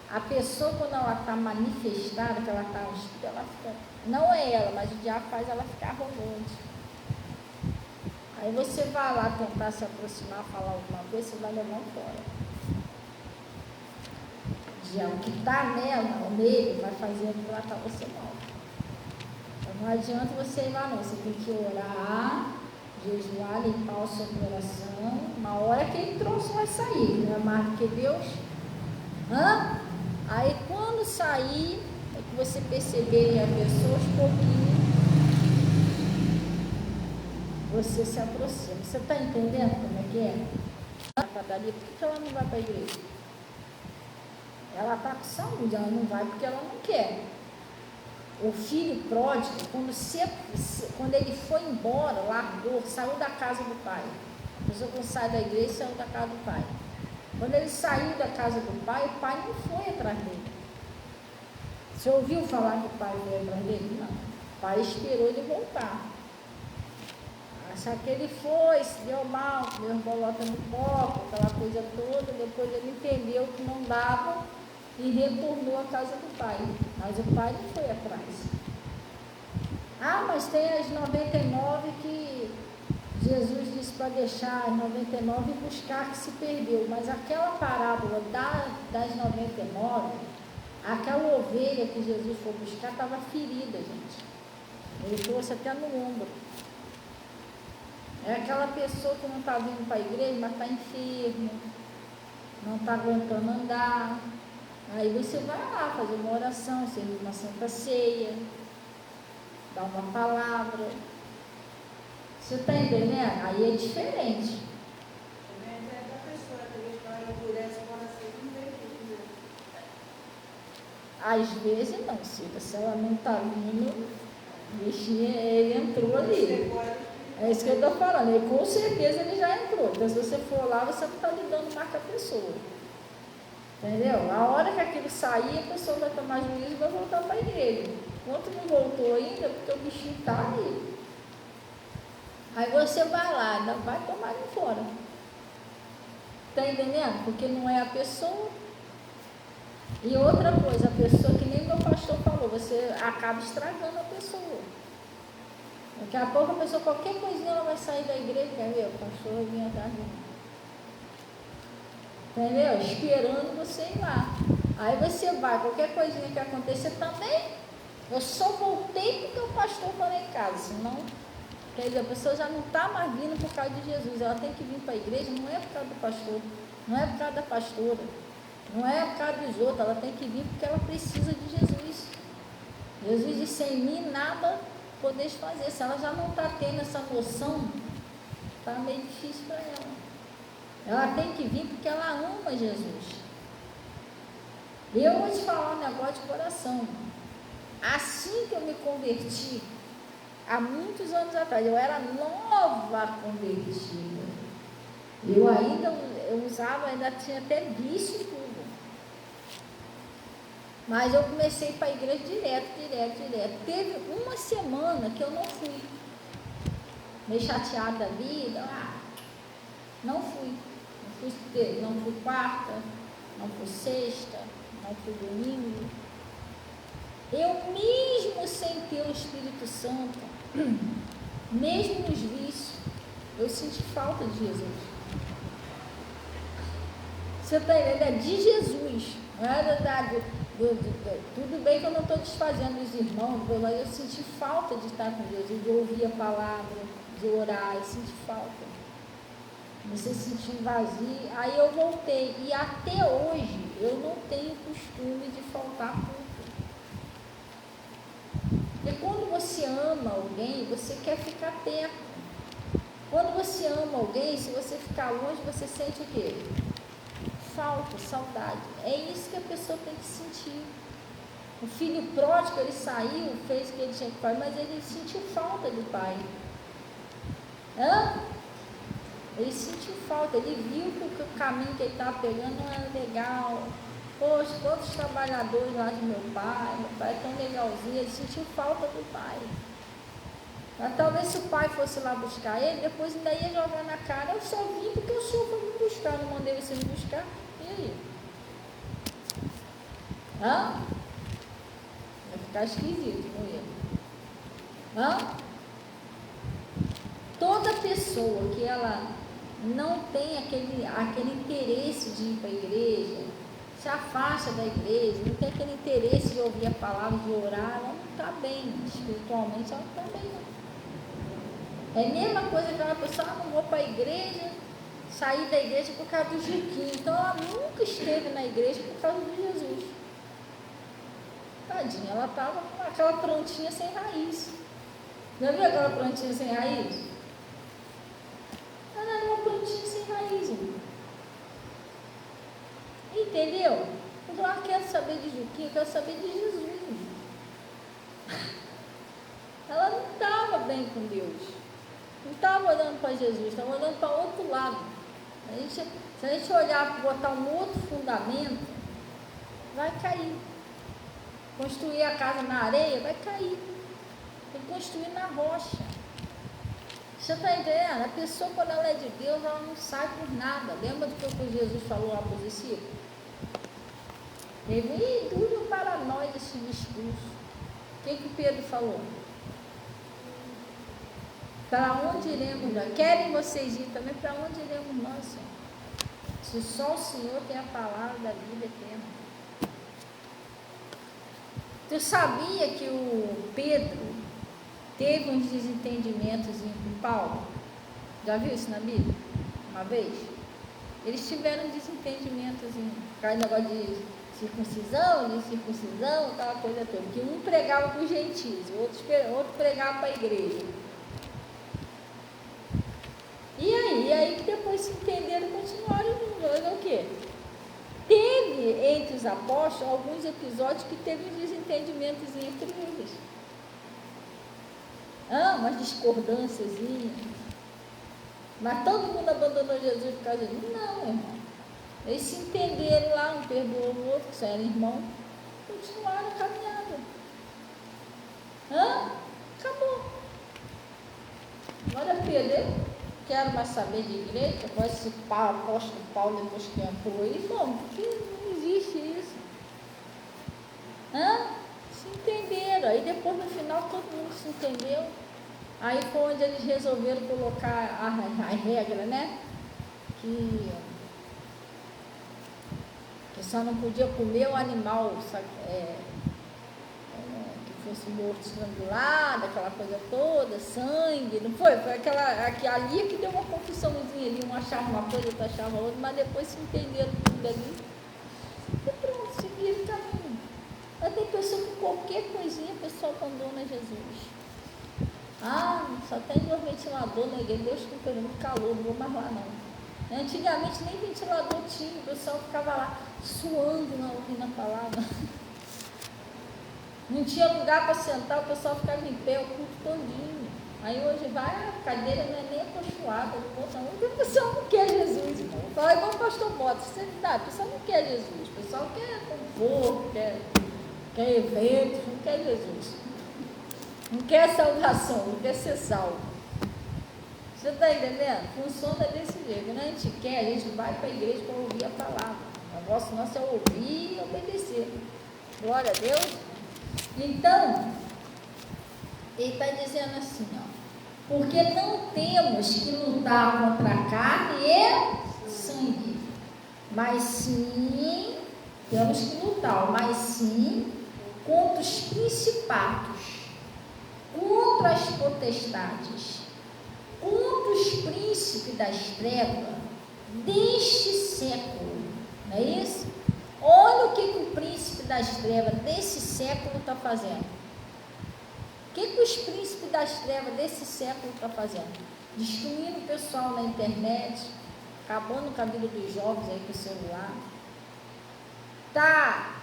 A pessoa, quando ela está manifestada, que ela está no espírito, ela fica, não é ela, mas o diabo faz ela ficar arrogante. Aí você vai lá tentar se aproximar, falar alguma coisa, você vai levar fora. O que está nela, ou nele, vai fazer tratar você mal. Então não adianta você ir lá não, você tem que orar, jejuar, limpar o seu coração. Uma hora que ele trouxe vai sair, não é mais do que Deus. Aí quando sair, é que você perceber a pessoa, aos pouquinhos, você se aproxima. Você está entendendo como é que é? Por que ela não vai para a igreja? Ela está com saúde, ela não vai porque ela não quer. O filho pródigo, quando ele foi embora, largou, saiu da casa do pai. A pessoa quando sai da igreja, saiu da casa do pai. Quando ele saiu da casa do pai, o pai não foi atrás dele. Você ouviu falar que o pai foi atrás dele? Não. O pai esperou ele voltar. Só que ele foi, se deu mal, comeu bolota no copo, aquela coisa toda. Depois ele entendeu que não dava e retornou à casa do pai. Mas o pai não foi atrás. Mas tem as 99 que Jesus disse para deixar as 99 e buscar que se perdeu. Mas aquela parábola das 99, aquela ovelha que Jesus foi buscar estava ferida, gente. Ele trouxe até no ombro. É aquela pessoa que não está vindo para a igreja, mas está enfermo, não está aguentando andar. Aí você vai lá fazer uma oração, servir uma santa ceia, dar uma palavra. Você está entendendo? Aí é diferente. Às vezes não, Cida, se ela não está vindo, o bichinho, ele entrou ali. É isso que eu estou falando, e com certeza ele já entrou. Então, se você for lá, você não está lidando mais com a pessoa. Entendeu? A hora que aquilo sair, a pessoa vai tomar juízo e vai voltar para a igreja. Enquanto não voltou ainda, porque o bichinho está ali. Aí você vai lá, ainda vai tomar ele fora. Está entendendo? Porque não é a pessoa. E outra coisa, a pessoa, que nem meu pastor falou, você acaba estragando a pessoa. Daqui a pouco a pessoa, qualquer coisinha, ela vai sair da igreja, quer ver? O pastor vai vir atrás de mim. Entendeu? Esperando você ir lá. Aí você vai, qualquer coisinha que acontecer também, eu só voltei porque o pastor foi lá em casa, senão, quer dizer, a pessoa já não está mais vindo por causa de Jesus, ela tem que vir para a igreja, não é por causa do pastor, não é por causa da pastora, não é por causa dos outros, ela tem que vir porque ela precisa de Jesus. Jesus disse, sem mim nada podeis fazer. Se ela já não está tendo essa noção, está meio difícil para ela. Ela tem que vir porque ela ama Jesus. Eu vou te falar um negócio de coração. Assim que eu me converti, há muitos anos atrás, eu era nova convertida. Eu usava, ainda tinha até vício e tudo. Mas eu comecei para a igreja direto. Teve uma semana que eu não fui. Meio chateada da vida. Não fui. Não fui quarta, não fui sexta, não fui domingo. Eu mesmo sem ter o Espírito Santo, mesmo nos vícios, eu senti falta de Jesus. Você está entendendo? É de Jesus. Não é verdade. Tudo bem que eu não estou desfazendo os irmãos, mas eu senti falta de estar com Jesus, de ouvir a palavra, de orar, eu senti falta. Você sentiu vazio, aí eu voltei, e até hoje eu não tenho costume de faltar culto. Porque quando você ama alguém, você quer ficar perto. Quando você ama alguém, se você ficar longe, você sente o quê? Falta, saudade. É isso que a pessoa tem que sentir. O filho pródigo, ele saiu, fez o que ele tinha que fazer, mas ele sentiu falta do pai. Ele sentiu falta, ele viu que o caminho que ele estava pegando não era legal. Poxa, todos os trabalhadores lá do meu pai é tão legalzinho, ele sentiu falta do pai. Mas talvez se o pai fosse lá buscar ele, depois ainda ia jogar na cara, eu só vim porque o senhor foi me buscar, não mandei você me buscar. E aí? Vai ficar esquisito, não ia? Toda pessoa que ela não tem aquele interesse de ir para a igreja, se afasta da igreja, não tem aquele interesse de ouvir a palavra, de orar, ela não está bem, espiritualmente ela não está bem, não. É a mesma coisa que aquela pessoa, não vou para a igreja, sair da igreja por causa do Juquinho, então ela nunca esteve na igreja por causa de Jesus. Tadinha, ela estava com aquela plantinha sem raiz. Já viu aquela plantinha sem raiz? Ela era uma plantinha sem raiz. Entendeu? Eu não quero saber de Juquinha, eu quero saber de Jesus. Ela não estava bem com Deus. Não estava olhando para Jesus, estava olhando para outro lado. Se a gente olhar para botar um outro fundamento, vai cair. Construir a casa na areia, vai cair. Tem que construir na rocha. Você está entendendo? A pessoa, quando ela é de Deus, ela não sai por nada. Lembra do que Jesus falou lá para os discípulos? Ele, duro para nós esse discurso. O que Pedro falou? Para onde iremos nós? Querem vocês ir também? Para onde iremos nós, Senhor? Se só o Senhor tem a palavra da vida eterna. Tu sabia que o Pedro teve uns desentendimentos com Paulo? Já viu isso na Bíblia? Uma vez? Eles tiveram desentendimentos por causa do negócio de circuncisão, aquela coisa toda. Que um pregava para os gentios, o outro pregava para a igreja. depois se entenderam e continuaram juntos. O quê? Teve entre os apóstolos alguns episódios que teve um desentendimentos entre eles. Umas discordâncias. Mas todo mundo abandonou Jesus por causa disso? Não, irmão. Eles se entenderam lá, um perdoou o outro, que eram irmãos, continuaram a caminhada. Acabou. Olha, Pedro, quero mais saber de igreja, pode se apóstolo Paulo depois que entrou aí, irmão, porque não existe isso. Se entenderam, aí depois no final todo mundo se entendeu. Aí foi onde eles resolveram colocar a regra, né? Que só não podia comer o animal que fosse morto estrangulado, aquela coisa toda, sangue, não foi? Foi ali que deu uma confusãozinha ali, um achava uma coisa, outro achava outra, mas depois se entenderam tudo ali. E pronto, seguiram o caminho. Mas tem pessoa que qualquer coisinha a pessoa abandona Jesus. Só tem 2 ventiladores na igreja, Deus com muito calor, não vou mais lá não. Antigamente nem ventilador tinha, o pessoal ficava lá suando, ouvindo a palavra. Não tinha lugar para sentar, o pessoal ficava em pé o culto todinho. Aí hoje vai, a cadeira não é nem acolchoada, o pessoal não quer Jesus, irmão. Fala igual o pastor Bota, o pessoal não quer Jesus, o pessoal quer conforto, quer eventos, não quer Jesus. Não quer salvação, não quer ser salvo. Você está entendendo? Funciona desse jeito. Quando a gente quer, a gente vai para a igreja para ouvir a palavra. O negócio nosso é ouvir e obedecer. Glória a Deus. Então, ele está dizendo assim, porque não temos que lutar contra a carne e sangue, mas sim, temos que lutar, mas sim contra os principados, contra as potestades, contra os príncipes das trevas deste século, não é isso? Olha o que o príncipe das trevas desse século está fazendo. O que os príncipes das trevas desse século estão fazendo? Destruindo o pessoal na internet, acabando com a vida dos jovens aí com o celular. Está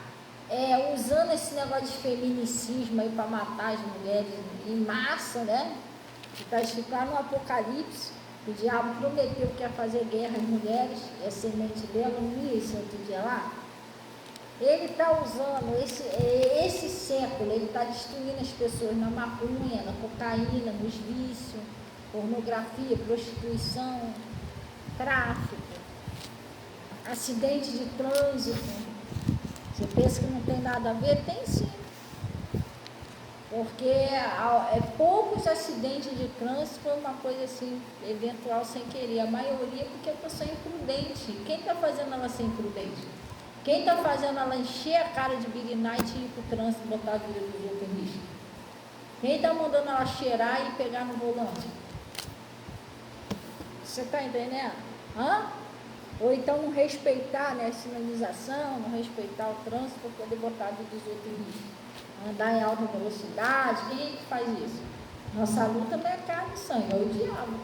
usando esse negócio de feminicismo aí para matar as mulheres em massa, né? Está escrito lá no Apocalipse, o diabo prometeu que ia fazer guerra às mulheres, e a semente dela, não ia esse outro dia lá? Ele está usando esse século, ele está destruindo as pessoas na maconha, na cocaína, nos vícios, pornografia, prostituição, tráfico, acidente de trânsito. Você pensa que não tem nada a ver? Tem sim. Porque poucos acidentes de trânsito foi uma coisa assim, eventual, sem querer. A maioria porque a pessoa é imprudente. Quem está fazendo ela ser imprudente? Quem está fazendo ela encher a cara de Big Night e ir para o trânsito e botar a vida dos outros em risco? Quem está mandando ela cheirar e pegar no volante? Você está entendendo? Ou então não respeitar, né, a sinalização, não respeitar o trânsito para poder botar a vida dos outros em risco. Andar em alta velocidade, quem é que faz isso? Nossa luta não é carne e sangue, é o diabo.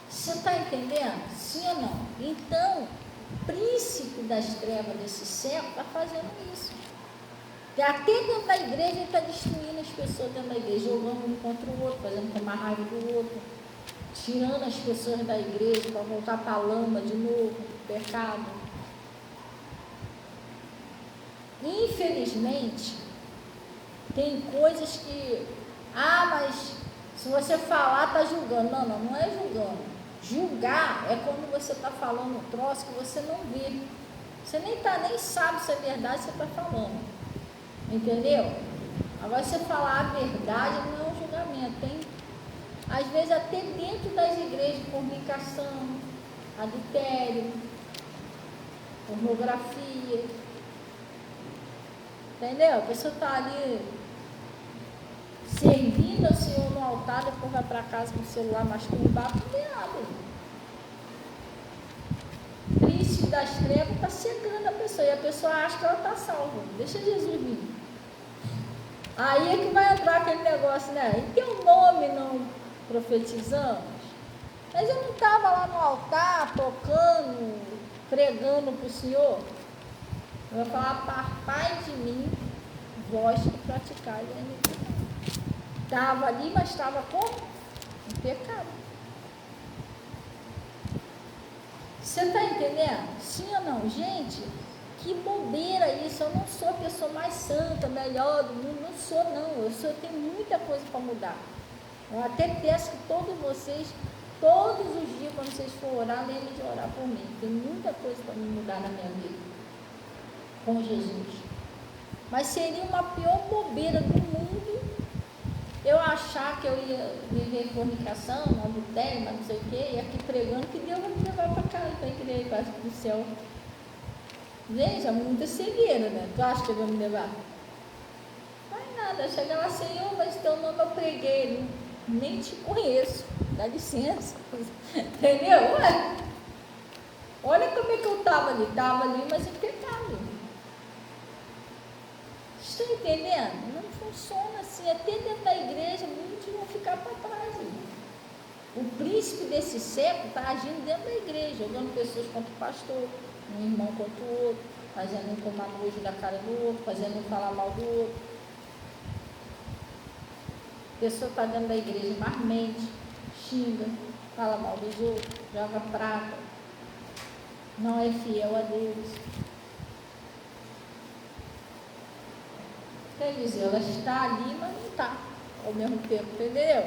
Você está entendendo? Sim ou não? Então, o príncipe das trevas desse século está fazendo isso. E até dentro da igreja ele está destruindo as pessoas dentro da igreja, jogando um contra o outro, fazendo tomar raiva do outro, tirando as pessoas da igreja para voltar para a lama de novo, pecado. Infelizmente, tem coisas que, mas se você falar, está julgando. Não é julgando. Julgar é quando você está falando um troço que você não vê. Você nem sabe se é verdade que você está falando. Entendeu? Agora, você falar a verdade não é um julgamento. Tem, às vezes, até dentro das igrejas, fornicação, adultério, pornografia. Entendeu? A pessoa está ali servindo ao Senhor no altar, depois vai para casa com o celular masturbado, tudo errado. O príncipe das trevas está cegando a pessoa, e a pessoa acha que ela está salva. Deixa Jesus vir. Aí é que vai entrar aquele negócio, né? Em teu nome não profetizamos? Mas eu não estava lá no altar, tocando, pregando para o Senhor. Eu ia falar, apartai de mim, vós que praticais a iniquidade. Estava ali, mas estava como? Em pecado. Você está entendendo? Sim ou não? Gente, que bobeira isso. Eu não sou a pessoa mais santa, melhor do mundo. Não sou, não. Eu tenho muita coisa para mudar. Eu até peço que todos vocês, todos os dias, quando vocês for orar, lembrem de orar por mim. Tem muita coisa para me mudar na minha vida com Jesus. Mas seria uma pior bobeira do mundo eu achar que eu ia viver fornicação, adultério, mas não sei o quê, e aqui pregando que Deus vai me levar para cá, para a igreja, para o céu. Gente, é muita cegueira, né? Tu acha que ele vai me levar? Não vai nada. Chega lá, Senhor, mas teu nome eu preguei, nem te conheço, dá licença. Entendeu? Ué, olha como é que eu estava ali, mas em pecado. Estão entendendo? Não funciona assim. Até dentro da igreja, muitos vão ficar para trás. O príncipe desse século está agindo dentro da igreja, jogando pessoas contra o pastor, um irmão contra o outro, fazendo um tomar nojo da cara do outro, fazendo um falar mal do outro. A pessoa está dentro da igreja, mas mente, xinga, fala mal dos outros, joga prata, não é fiel a Deus. Quer dizer, ela está ali, mas não está ao mesmo tempo, entendeu?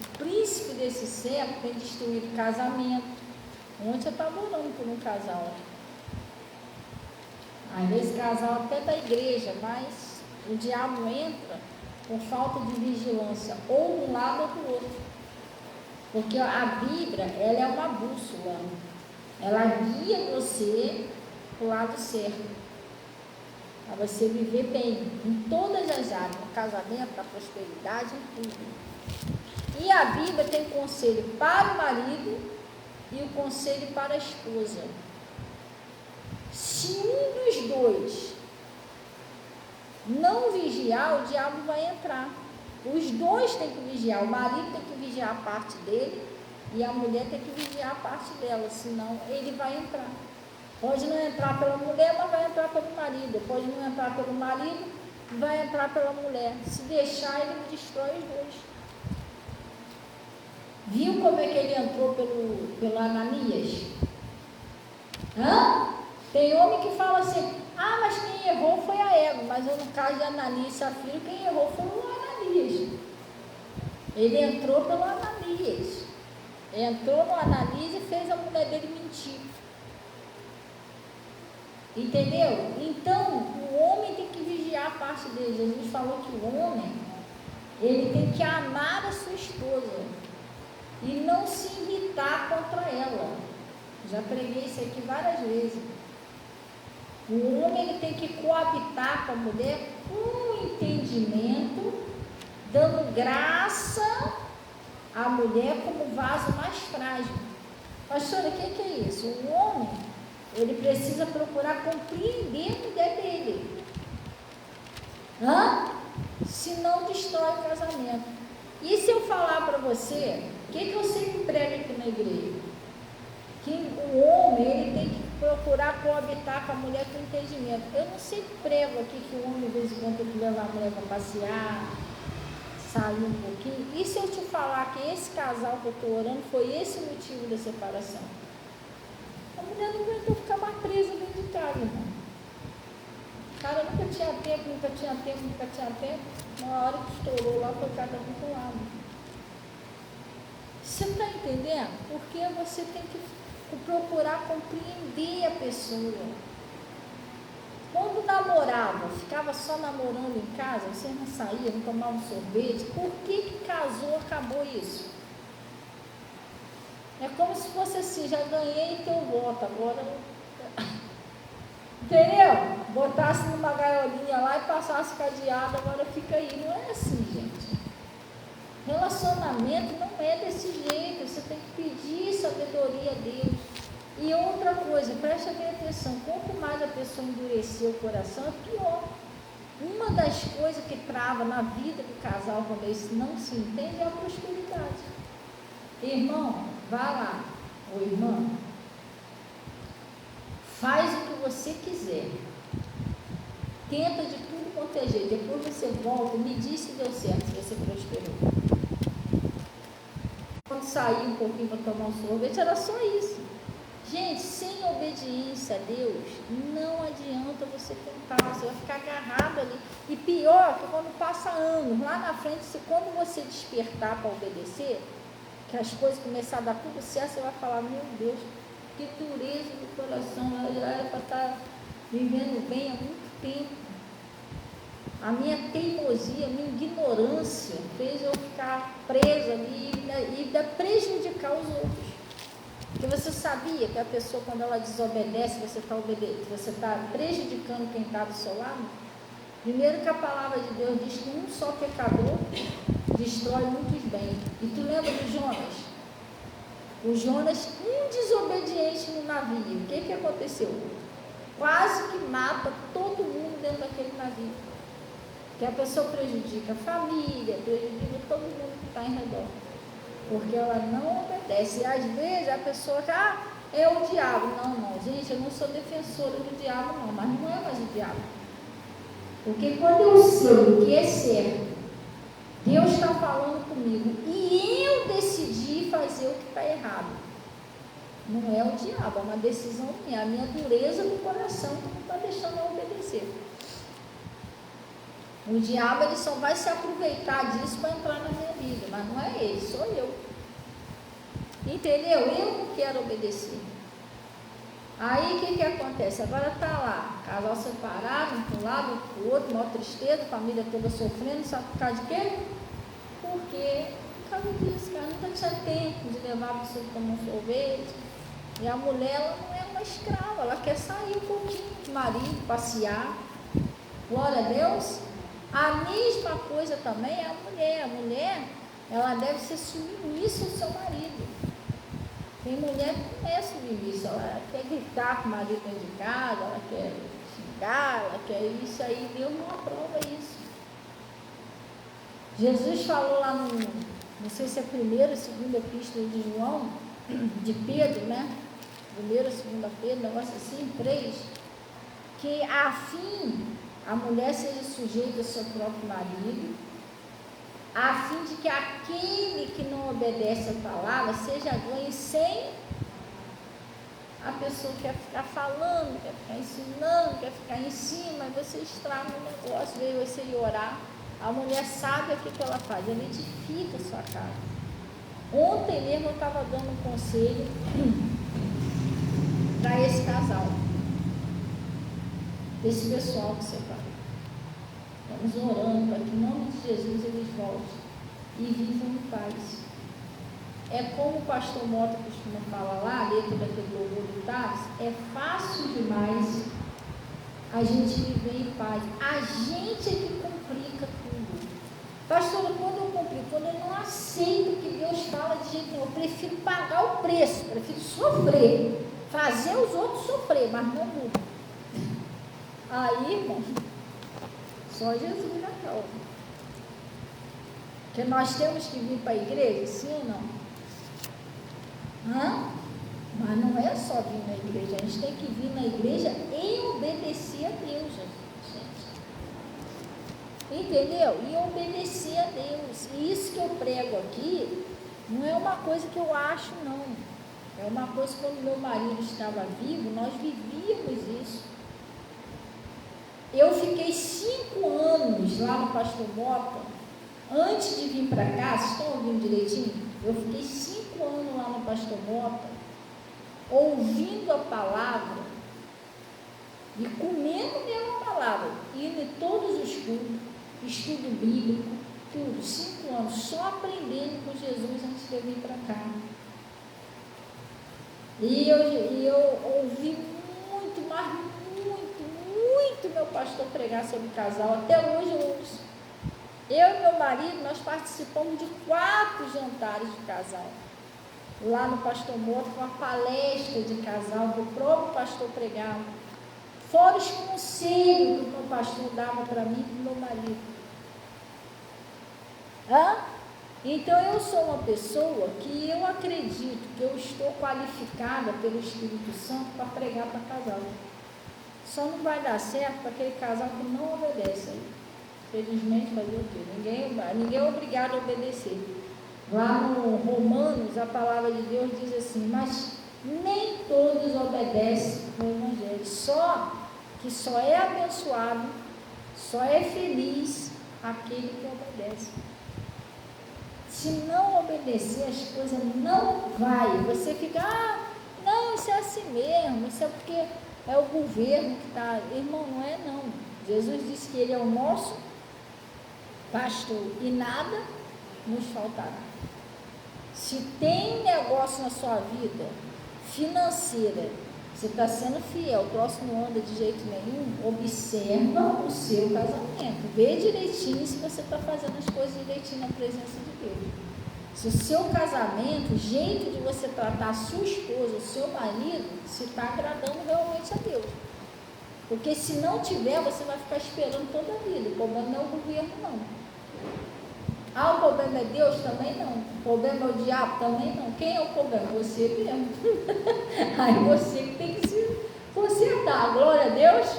O príncipe desse século tem destruído casamento. Ontem eu estava orando por um casal. Às vezes casal até da igreja, mas o diabo entra por falta de vigilância, ou de um lado ou do outro. Porque a Bíblia, ela é uma bússola. Ela guia você para o lado certo. Para você viver bem em todas as áreas, no casamento, na prosperidade, em tudo. E a Bíblia tem conselho para o marido e o conselho para a esposa. Se um dos dois não vigiar, o diabo vai entrar. Os dois têm que vigiar. O marido tem que vigiar a parte dele e a mulher tem que vigiar a parte dela, senão ele vai entrar. Pode não entrar pela mulher, mas vai entrar pelo marido. Pode não entrar pelo marido, vai entrar pela mulher. Se deixar, ele destrói os dois. Viu como é que ele entrou pelo Ananias? Tem homem que fala assim, mas quem errou foi a Eva. Mas no caso de Ananias e Safira, quem errou foi o Ananias. Ele entrou pelo Ananias. Entrou no Ananias e fez a mulher dele mentir. Entendeu? Então, o homem tem que vigiar a parte dele. Jesus falou que o homem, ele tem que amar a sua esposa e não se irritar contra ela. Já preguei isso aqui várias vezes. O homem, ele tem que coabitar com a mulher com entendimento, dando graça à mulher como vaso mais frágil. Pastora, o que é isso? O homem, ele precisa procurar compreender a mulher dele. Senão destrói o casamento. E se eu falar para você, o que eu sempre prego aqui na igreja? Que o homem, ele tem que procurar coabitar com a mulher com entendimento. Eu não sempre prego aqui que o homem, de vez em quando, tem que levar a mulher para passear, sair um pouquinho. E se eu te falar que esse casal que eu estou orando foi esse o motivo da separação? A mulher não aguentou ficar mais presa dentro de casa, irmão. O cara nunca tinha tempo. Na hora que estourou lá, foi cada um para um lado. Você está entendendo? Porque você tem que procurar compreender a pessoa. Quando namorava, ficava só namorando em casa, você não saía, não tomava um sorvete, por que casou, acabou isso? É como se fosse assim, já ganhei teu voto, agora... Entendeu? Botasse numa gaiolinha lá e passasse cadeado, agora fica aí. Não é assim, gente. Relacionamento não é desse jeito, você tem que pedir sabedoria a Deus. E outra coisa, preste bem atenção, quanto mais a pessoa endurecer o coração, é pior. Uma das coisas que trava na vida do casal quando eles não se entendem é a prosperidade. Irmão, vá lá, ô irmã, faz o que você quiser, tenta de tudo quanto é jeito, depois você volta, me diz se deu certo, se você prosperou. Quando sair um pouquinho para tomar um sorvete, era só isso. Gente, sem obediência a Deus, não adianta você tentar, você vai ficar agarrado ali. E pior que quando passa anos, lá na frente, quando você despertar para obedecer, que as coisas começarem a dar tudo certo, você vai falar, meu Deus, que dureza do coração, eu já era para estar vivendo bem há muito tempo. A minha teimosia, a minha ignorância fez eu ficar presa ali e ainda prejudicar os outros. Porque você sabia que a pessoa, quando ela desobedece, você está prejudicando quem está do seu lado? Primeiro que a palavra de Deus diz que um só pecador destrói muitos bens. E tu lembra do Jonas? O Jonas, um desobediente no navio. O que aconteceu? Quase que mata todo mundo dentro daquele navio. Que a pessoa prejudica a família, prejudica todo mundo que está em redor. Porque ela não obedece. E às vezes a pessoa já é o diabo. Não, gente, eu não sou defensora do diabo, não, mas não é mais o diabo. Porque quando eu sei o que é certo, Deus está falando comigo e eu decidi fazer o que está errado. Não é o diabo, é uma decisão minha, a minha dureza do coração que não está deixando eu obedecer. O diabo ele só vai se aproveitar disso para entrar na minha vida, mas não é ele, sou eu. Entendeu? Eu não quero obedecer. Aí o que acontece? Agora está lá, casal separado, um para um lado, outro para o outro, maior tristeza, família toda sofrendo, sabe por causa de quê? Porque por causa disso, cara, nunca tinha tempo de levar a pessoa para tomar um sorvete. E a mulher, ela não é uma escrava, ela quer sair um pouquinho com o marido, passear. Glória a Deus. A mesma coisa também é a mulher, ela deve ser submissa ao seu marido. Tem mulher que não é submissa, ela quer gritar com o marido dentro de casa, ela quer xingar, ela quer isso aí, Deus não aprova isso. Jesus falou lá não sei se é a primeira ou segunda epístola de João, de Pedro, né? Primeira, segunda Pedro, negócio assim, 3, que a fim a mulher seja sujeita ao seu próprio marido, a fim de que aquele que não obedece a palavra seja ganho sem a pessoa quer ficar falando, quer ficar ensinando, quer ficar em cima, e você estraga o negócio, veio você ir orar. A mulher sabe o que ela faz, ela edifica a sua casa. Ontem mesmo eu estava dando um conselho para esse casal, desse pessoal que separa. Estamos orando para que em nome de Jesus eles voltem e vivam em paz. É como o pastor Mota costuma falar lá, dentro daquele louvor do Tars, é fácil demais a gente viver em paz. A gente é que complica tudo. Pastor, quando eu complico, quando eu não aceito o que Deus fala de jeito nenhum, eu prefiro pagar o preço, prefiro sofrer, fazer os outros sofrer, mas não muda. Aí, irmão, só Jesus na causa. Porque nós temos que vir para a igreja, sim ou não? Mas não é só vir na igreja, a gente tem que vir na igreja e obedecer a Deus, gente. Entendeu? E obedecer a Deus. E isso que eu prego aqui não é uma coisa que eu acho, não. É uma coisa que quando meu marido estava vivo, nós vivíamos isso. Eu fiquei 5 anos lá no Pastor Mota, antes de vir para cá, vocês estão ouvindo direitinho? Eu fiquei 5 anos lá no Pastor Mota, ouvindo a palavra e comendo mesmo a palavra, indo em todos os cultos, estudo bíblico, tudo, 5 anos, só aprendendo com Jesus antes de eu vir para cá. E eu ouvi muito, mas muito meu pastor pregar sobre casal, até hoje eu ouço. Eu e meu marido, nós participamos de 4 jantares de casal. Lá no Pastor Mota, com uma palestra de casal, que o próprio pastor pregava. Fora os conselhos que o meu pastor dava para mim e para o meu marido. Então eu sou uma pessoa que eu acredito que eu estou qualificada pelo Espírito Santo para pregar para casal. Só não vai dar certo para aquele casal que não obedece. Felizmente, fazer o quê? Ninguém é obrigado a obedecer. Lá no Romanos, a palavra de Deus diz assim: mas nem todos obedecem ao Evangelho. Só é abençoado, só é feliz aquele que obedece. Se não obedecer, as coisas não vai. Você fica, não, isso é assim mesmo, isso é porque é o governo que está. Irmão, não é não. Jesus disse que Ele é o nosso pastor e nada nos faltará. Se tem negócio na sua vida financeira, você está sendo fiel, o próximo não anda de jeito nenhum, observa o seu casamento, vê direitinho se você está fazendo as coisas direitinho na presença de Deus. Se o seu casamento, o jeito de você tratar a sua esposa, o seu marido, se está agradando realmente a Deus. Porque se não tiver, você vai ficar esperando toda a vida. O problema não é o governo, não. O problema é Deus? Também não. O problema é o diabo? Também não. Quem é o problema? Você mesmo. Aí você que tem que se consertar. Glória a Deus.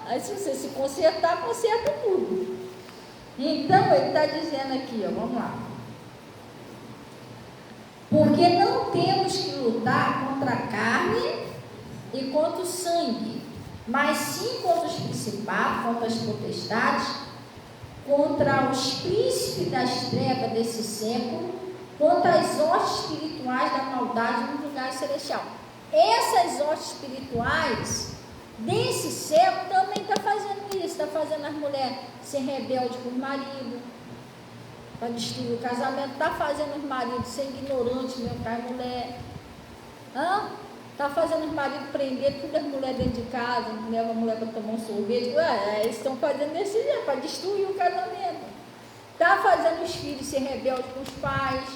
Aí se você se consertar, conserta tudo. Então ele está dizendo aqui, vamos lá. Porque não temos que lutar contra a carne e contra o sangue, mas sim contra os principados, contra as potestades, contra os príncipes das trevas desse século, contra as hostes espirituais da maldade no lugar celestial. Essas hostes espirituais desse século também está fazendo isso, está fazendo as mulheres ser rebeldes com o marido, para destruir o casamento, está fazendo os maridos ser ignorantes mesmo com as mulheres, está fazendo os maridos prender todas as mulheres dentro de casa, leva a mulher para tomar um sorvete. Eles estão fazendo desse jeito, para destruir o casamento. Está fazendo os filhos ser rebeldes com os pais.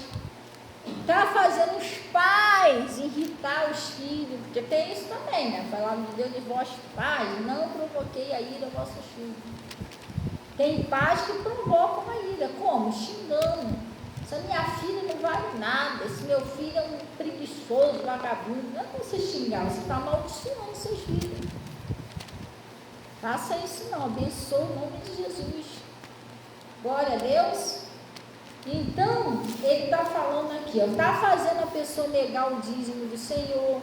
Está fazendo os pais irritar os filhos, porque tem isso também, né? A palavra de Deus diz: vós pais, não provoquei a ira aos vossos filhos. Tem pais que provocam a ira. Como? Xingando. Essa minha filha não vale nada, esse meu filho é um preguiçoso, vagabundo. Não é para você xingar, você está amaldiçoando seus filhos. Faça isso não, abençoe o nome de Jesus. Glória a Deus. Então, ele está falando aqui, está fazendo a pessoa negar o dízimo do Senhor,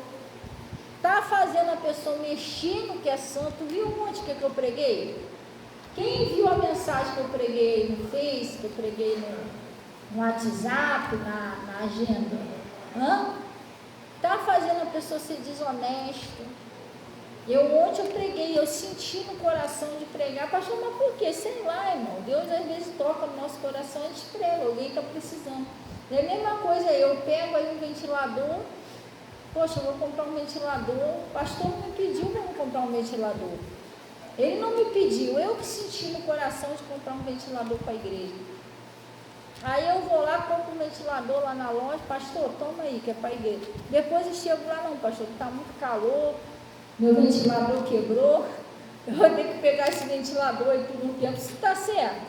está fazendo a pessoa mexer no que é santo. Viu onde que eu preguei? Quem viu a mensagem que eu preguei no Face, que eu preguei no WhatsApp, na agenda? Está fazendo a pessoa ser desonesta. Ontem eu preguei, eu senti no coração de pregar, pastor, mas por quê? Sei lá, irmão, Deus às vezes toca no nosso coração e a gente prega, alguém está precisando. É a mesma coisa, eu pego aí um ventilador, poxa, eu vou comprar um ventilador, o pastor me pediu para eu comprar um ventilador. Ele não me pediu, eu que senti no coração de comprar um ventilador para a igreja. Aí eu vou lá, compro um ventilador lá na loja, pastor, toma aí, que é para a igreja. Depois eu chego lá, não, pastor, está muito calor, meu ventilador quebrou, eu vou ter que pegar esse ventilador aí por um tempo. Isso está certo.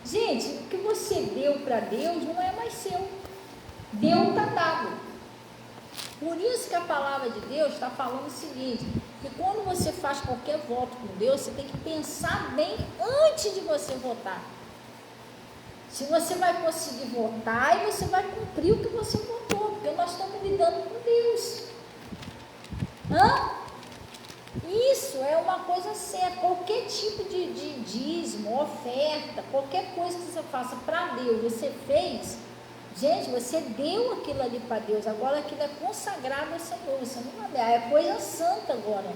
Gente, o que você deu para Deus não é mais seu. Deus está dado. Por isso que a palavra de Deus está falando o seguinte, que quando você faz qualquer voto com Deus, você tem que pensar bem antes de você votar. Se você vai conseguir votar e você vai cumprir o que você votou, porque nós estamos lidando com Deus. Isso é uma coisa séria. Qualquer tipo de dízimo, oferta, qualquer coisa que você faça para Deus, você fez, gente, você deu aquilo ali para Deus, agora aquilo é consagrado ao Senhor, você não vai dar, é coisa santa agora.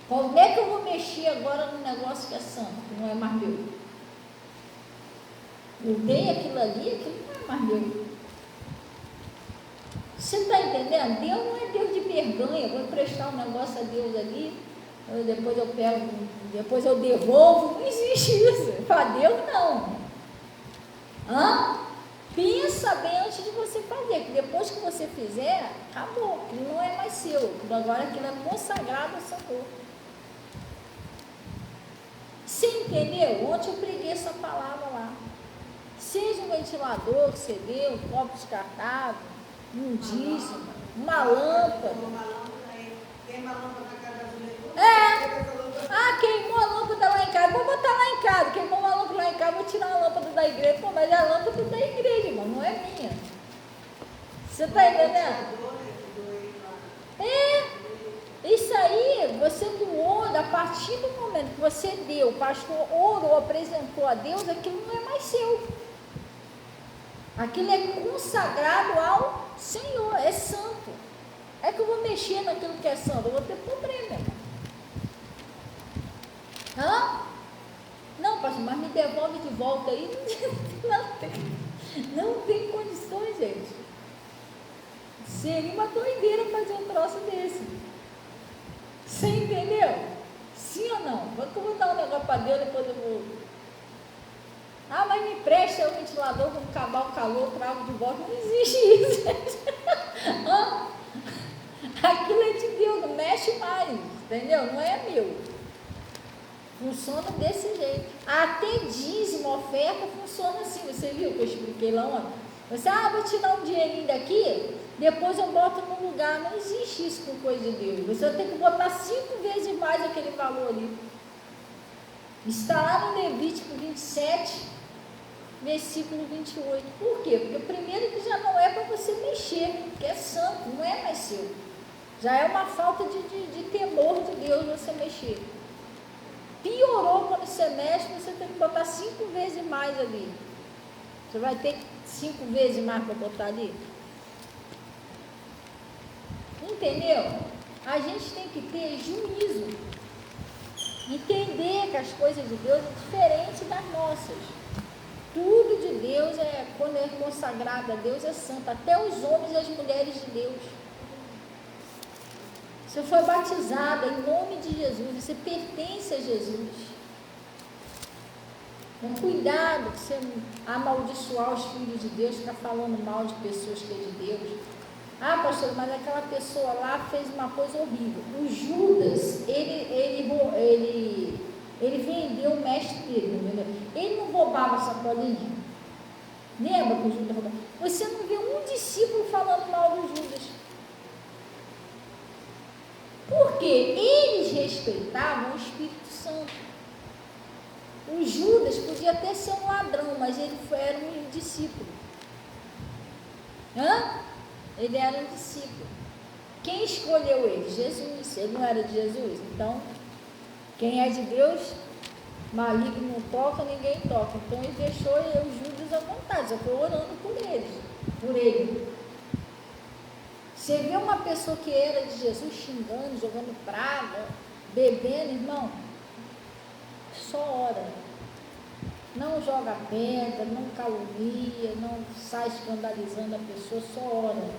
Como é que eu vou mexer agora no negócio que é santo, que não é mais meu? Eu dei aquilo ali, aquilo não é mais meu. Você está entendendo? Deus não é Deus de vergonha, vou emprestar um negócio a Deus ali, depois eu pego, depois eu devolvo, não existe isso. Para Deus não. Pensa bem antes de você fazer, que depois que você fizer, acabou, aquilo não é mais seu, agora aquilo é consagrado ao Senhor. Você entendeu? Ontem eu preguei essa palavra lá. seja um ventilador que você deu, um copo descartável, um dízimo, uma lâmpada. Queima a lâmpada na casa da juventude. Queimou a lâmpada lá em casa, vou botar lá em casa. Queimou uma lâmpada lá em casa, vou tirar a lâmpada da igreja. Pô, mas é a lâmpada da igreja, irmão, não é minha. Você está entendendo? Isso aí, você doou, a partir do momento que você deu, o pastor orou, apresentou a Deus, aquilo não é mais seu. Aquilo é consagrado ao Senhor, é santo. É que eu vou mexer naquilo que é santo, eu vou ter problema. Não, pastor, mas me devolve de volta aí. Não tem condições, gente. Seria uma doideira fazer um troço desse. Você entendeu? Sim ou não? Eu vou dar um negócio para Deus, depois eu vou. Mas me empresta o ventilador, vamos acabar o calor, trago de volta. Não existe isso, gente. Aquilo é de Deus, não mexe mais, entendeu? Não é meu. Funciona desse jeito. Até dízimo, oferta, funciona assim. Você viu que eu expliquei lá ontem? Você, vou tirar um dinheirinho daqui, depois eu boto no lugar. Não existe isso com coisa de Deus. Você vai ter que botar 5 vezes mais aquele valor ali. Está lá no Levítico 27, versículo 28. Por quê? Porque primeiro que já não é para você mexer, porque é santo, não é mais seu. Já é uma falta de temor de Deus você mexer. Piorou quando você mexe, você tem que botar 5 vezes mais ali. Você vai ter 5 vezes mais para botar ali. Entendeu? A gente tem que ter juízo. Entender que as coisas de Deus é diferente das nossas. Tudo de Deus, quando é consagrado a Deus, é santo. Até os homens e as mulheres de Deus. Você foi batizado em nome de Jesus, você pertence a Jesus. Então, cuidado que você amaldiçoar os filhos de Deus, ficar falando mal de pessoas que é de Deus. Pastor, mas aquela pessoa lá fez uma coisa horrível. O Judas, ele vendeu o mestre dele, entendeu? Ele não roubava sacolinha. Lembra que o Judas roubava? Você não vê um discípulo falando mal do Judas. Porque eles respeitavam o Espírito Santo. O Judas podia até ser um ladrão, mas ele era um discípulo. Ele era um discípulo. Quem escolheu ele? Jesus. Ele não era de Jesus? Então, quem é de Deus, maligno não toca, ninguém toca. Então ele deixou o Judas à vontade, só foi orando por ele. Você vê uma pessoa que era de Jesus xingando, jogando praga, bebendo, irmão, só ora. Não joga pedra, não calunia, não sai escandalizando a pessoa, só ora.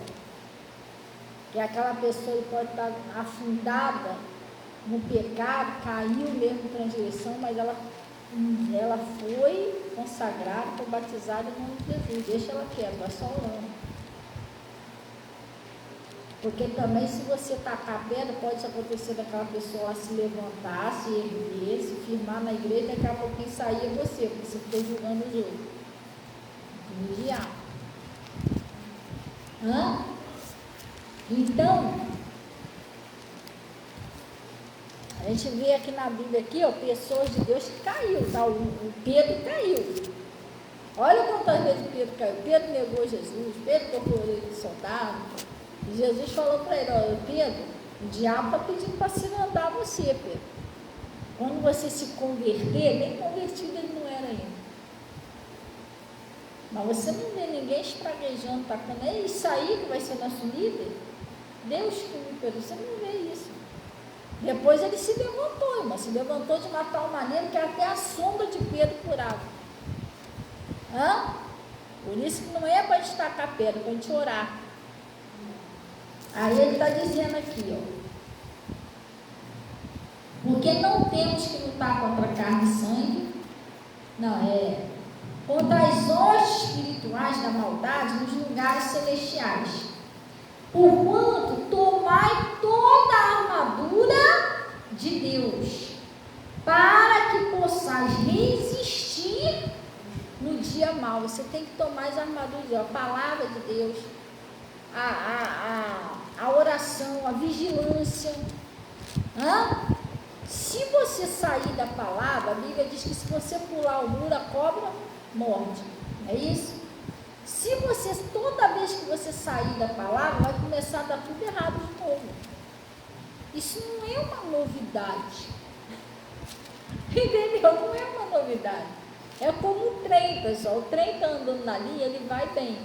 Que aquela pessoa pode estar afundada no pecado, caiu mesmo em transgressão, mas ela foi consagrada, foi batizada em nome de Jesus. Deixa ela quieta, vai só orando. Porque também, se você tacar a pedra, pode acontecer daquela pessoa lá se levantar, se erguer, se firmar na igreja, daqui a pouquinho sair você, porque você ficou julgando os outros. Vigiar. Então, a gente vê aqui na Bíblia, pessoas de Deus que caiu, tá? O Pedro caiu. Olha quantas vezes Pedro caiu. Pedro negou Jesus, Pedro tocou ele de soldado. E Jesus falou para ele: olha, Pedro, o diabo está pedindo para cirandar você, Pedro. Quando você se converter, nem convertido ele não era ainda. Mas você não vê ninguém espraguejando, tacando, é isso aí que vai ser nosso líder? Deus que Pedro, você não vê isso. Depois ele se levantou, irmão, se levantou de uma tal maneira que até a sombra de Pedro curava. Por isso que não é para a gente tacar pedra, é para a gente orar. Aí ele está dizendo aqui, porque não temos que lutar contra carne e sangue, contra as hostes espirituais da maldade nos lugares celestiais. Porquanto tomai toda a armadura de Deus, para que possais resistir no dia mau. carnal, você tem que tomar as armaduras, a palavra de Deus, a oração, a vigilância. Se você sair da palavra, a Bíblia diz que se você pular o muro, a cobra morde, é isso? Se você, toda vez que você sair da palavra, vai começar a dar tudo errado de novo. Isso não é uma novidade. Entendeu? Não é uma novidade. É como o trem, pessoal. O trem está andando na linha, ele vai bem.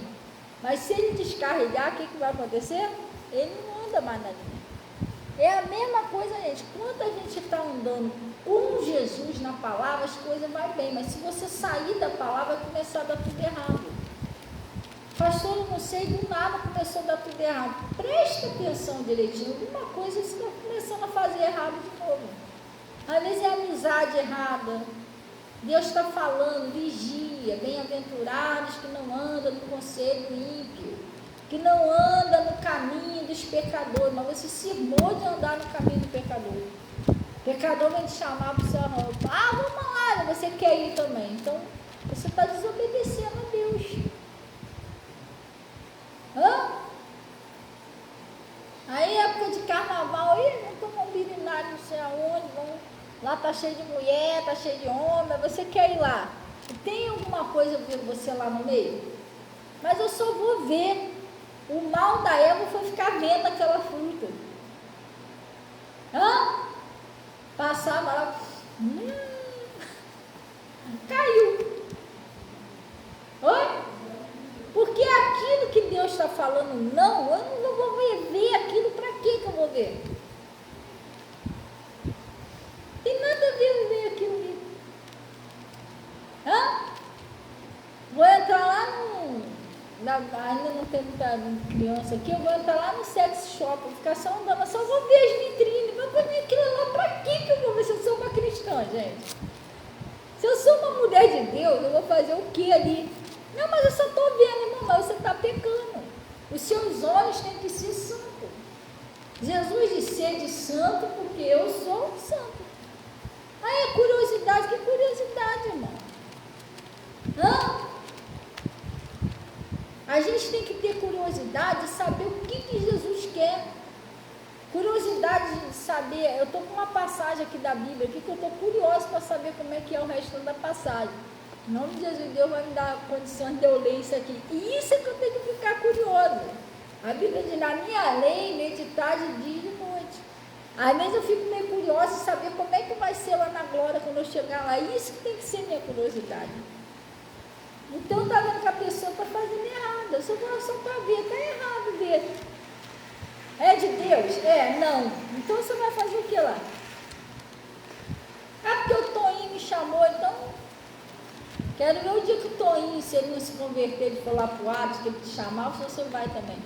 Mas se ele descarregar, o que vai acontecer? Ele não anda mais na linha. É a mesma coisa, gente. Quando a gente está andando com Jesus na palavra, as coisas vão bem. Mas se você sair da palavra, vai começar a dar tudo errado. Pastor, eu não sei, do nada começou a dar tudo errado. Preste atenção direitinho. Alguma coisa você está começando a fazer errado de novo. Às vezes é amizade errada. Deus está falando, vigia, bem-aventurados que não andam no conselho ímpio, que não andam no caminho dos pecadores, mas você cismou de andar no caminho do pecador. O pecador vai te chamar para o seu arroz. Vamos lá, você quer ir também. Então, você está desobedecendo a Deus. Aí, época de carnaval, não estou com um bilinário, não sei aonde, lá está cheio de mulher, está cheio de homem, você quer ir lá? Tem alguma coisa ver você lá no meio? Mas eu só vou ver. O mal da Eva foi ficar vendo aquela fruta. Passava lá, caiu. Oi? Porque aquilo que Deus está falando, não, eu não vou ver aquilo, para que eu vou ver? Tem nada a ver aquilo ali. Vou entrar lá ainda não tem muita criança aqui, eu vou entrar lá no sex shop, vou ficar só andando, eu só vou ver as vitrines, mas vou ver aquilo lá, para que eu vou ver se eu sou uma cristã, gente? Se eu sou uma mulher de Deus, eu vou fazer o que ali? Não, mas eu só estou vendo, irmão, mas você está pecando. Os seus olhos têm que ser santos. Jesus disse: sede santo, porque eu sou santo. Aí é curiosidade, que curiosidade, irmão? A gente tem que ter curiosidade de saber o que Jesus quer. Curiosidade de saber, eu estou com uma passagem aqui da Bíblia, aqui que eu estou curiosa para saber como é que é o resto da passagem. Em nome de Jesus, Deus vai me dar condições de eu ler isso aqui. E isso é que eu tenho que ficar curioso. A Bíblia diz: na minha lei, meditar de dia e de noite. Às vezes eu fico meio curiosa de saber como é que vai ser lá na glória quando eu chegar lá. Isso que tem que ser minha curiosidade. Então está vendo que a pessoa está fazendo errado. Eu só vou só para ver, está errado ver. É de Deus? Não. Então você vai fazer o que lá? Porque o Toninho me chamou, então quero ver o dia que o Toninho, se ele não se converter, ele for lá para o Atos, que ele te chamar, você vai também.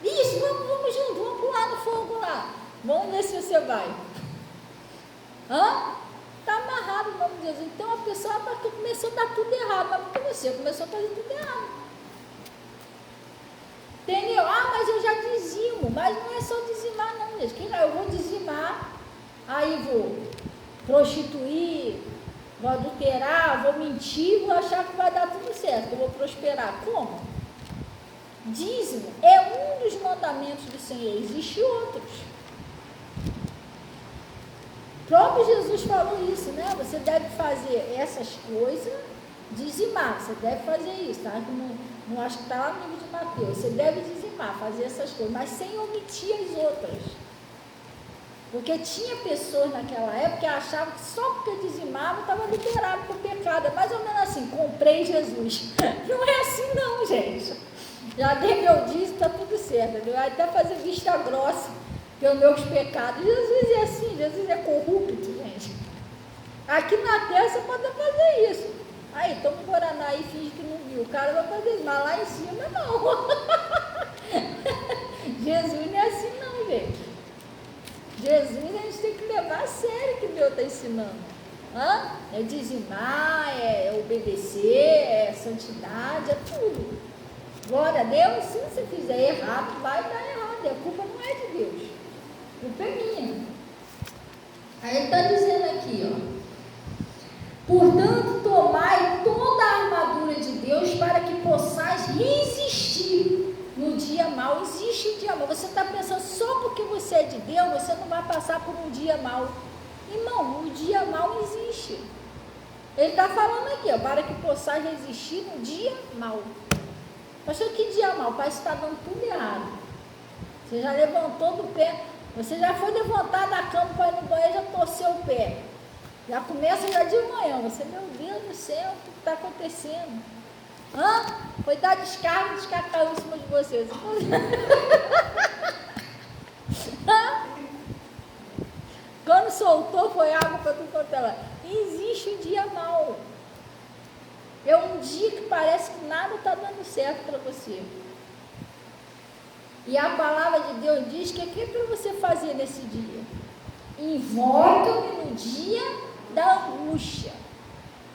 Isso, vamos junto, vamos pular no fogo lá. Vamos ver se você vai. Está amarrado em nome de Jesus. Então a pessoa começou a dar tudo errado, mas porque você começou a fazer tudo errado. Entendeu? Mas eu já dizimo. Mas não é só dizimar não, gente. Eu vou dizimar, aí vou prostituir, vou adulterar, vou mentir, vou achar que vai dar tudo certo, eu vou prosperar. Como? Dízimo é um dos mandamentos do Senhor, existem outros. O próprio Jesus falou isso, né? Você deve fazer essas coisas, dizimar, você deve fazer isso, tá? Não acho que está lá no livro de Mateus. Você deve dizimar, fazer essas coisas, mas sem omitir as outras. Porque tinha pessoas naquela época que achavam que só porque dizimava estava liberado por pecado. É mais ou menos assim: comprei Jesus. Não é assim não, gente. Já dei meu dízimo, está tudo certo. Vai até fazer vista grossa pelos meus pecados. Jesus é assim, Jesus é corrupto, gente. Aqui na terra você pode fazer isso. Aí, toma um Guaraná aí, finge que não viu. O cara vai fazer isso, mas lá em cima não. Jesus não é assim não, gente. Jesus a gente tem que levar a sério o que Deus está ensinando. É dizimar, é obedecer, é santidade, é tudo. Glória a Deus. Se você fizer errado, vai dar errado. A culpa não é de Deus, a culpa é minha. Aí ele está dizendo aqui, portanto, tomai toda a armadura de Deus possais resistir no dia mau. Existe o dia mau. Você está pensando só porque você é de Deus, você não vai passar por um dia mau. Irmão, o dia mau existe. Ele está falando aqui, ó, para que possais resistir no dia mau. Pastor, que dia mau? Parece que está dando tudo errado. Você já levantou do pé, você já foi levantar da cama para ir no banheiro, já torceu o pé. Já começa já de manhã. Você, meu Deus do céu, o que está acontecendo? Foi dar descarga, descarga caiu em cima de você. Quando soltou, foi água para tudo quanto é lá. Existe um dia mau. É um dia que parece que nada está dando certo para você. E a palavra de Deus diz que o que é para você fazer nesse dia? Invoca-me no dia da angústia.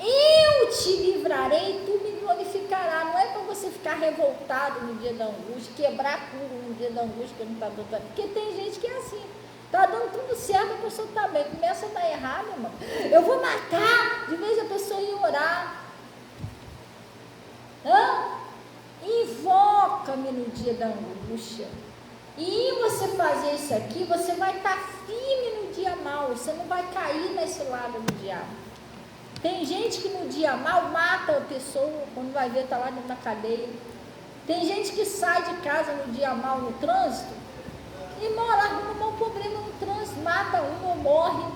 Eu te livrarei e tu me glorificarás. Não é para você ficar revoltado no dia da angústia, quebrar tudo no dia da angústia que não está dando certo. Porque tem gente que é assim. Está dando tudo certo, a pessoa está bem. Começa a dar errado, irmão. Eu vou matar. De vez a pessoa ir orar. Invoca-me no dia da angústia. E você fazer isso aqui, você vai estar firme no dia mau. Você não vai cair nesse lado do diabo. Tem gente que no dia mau mata a pessoa, quando vai ver está lá dentro da cadeia. Tem gente que sai de casa no dia mau no trânsito e mora, arruma um problema no trânsito, mata um ou morre.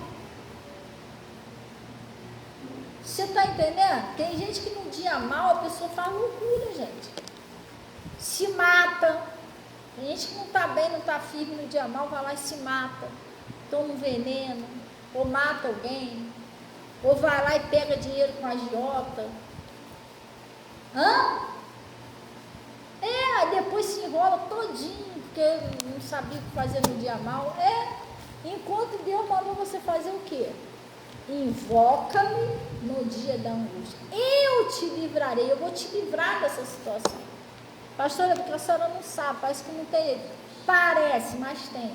Você está entendendo? Tem gente que no dia mau a pessoa faz loucura, gente. Se mata. Tem gente que não está bem, não está firme no dia mau, vai lá e se mata. Toma um veneno, ou mata alguém, ou vai lá e pega dinheiro com a agiota. Depois se enrola todinho, porque não sabia o que fazer no dia mau. Enquanto Deus mandou você fazer o quê? Invoca-me no dia da angústia. Eu te livrarei, eu vou te livrar dessa situação. Pastora, porque a senhora não sabe, parece que não tem. Parece, mas tem.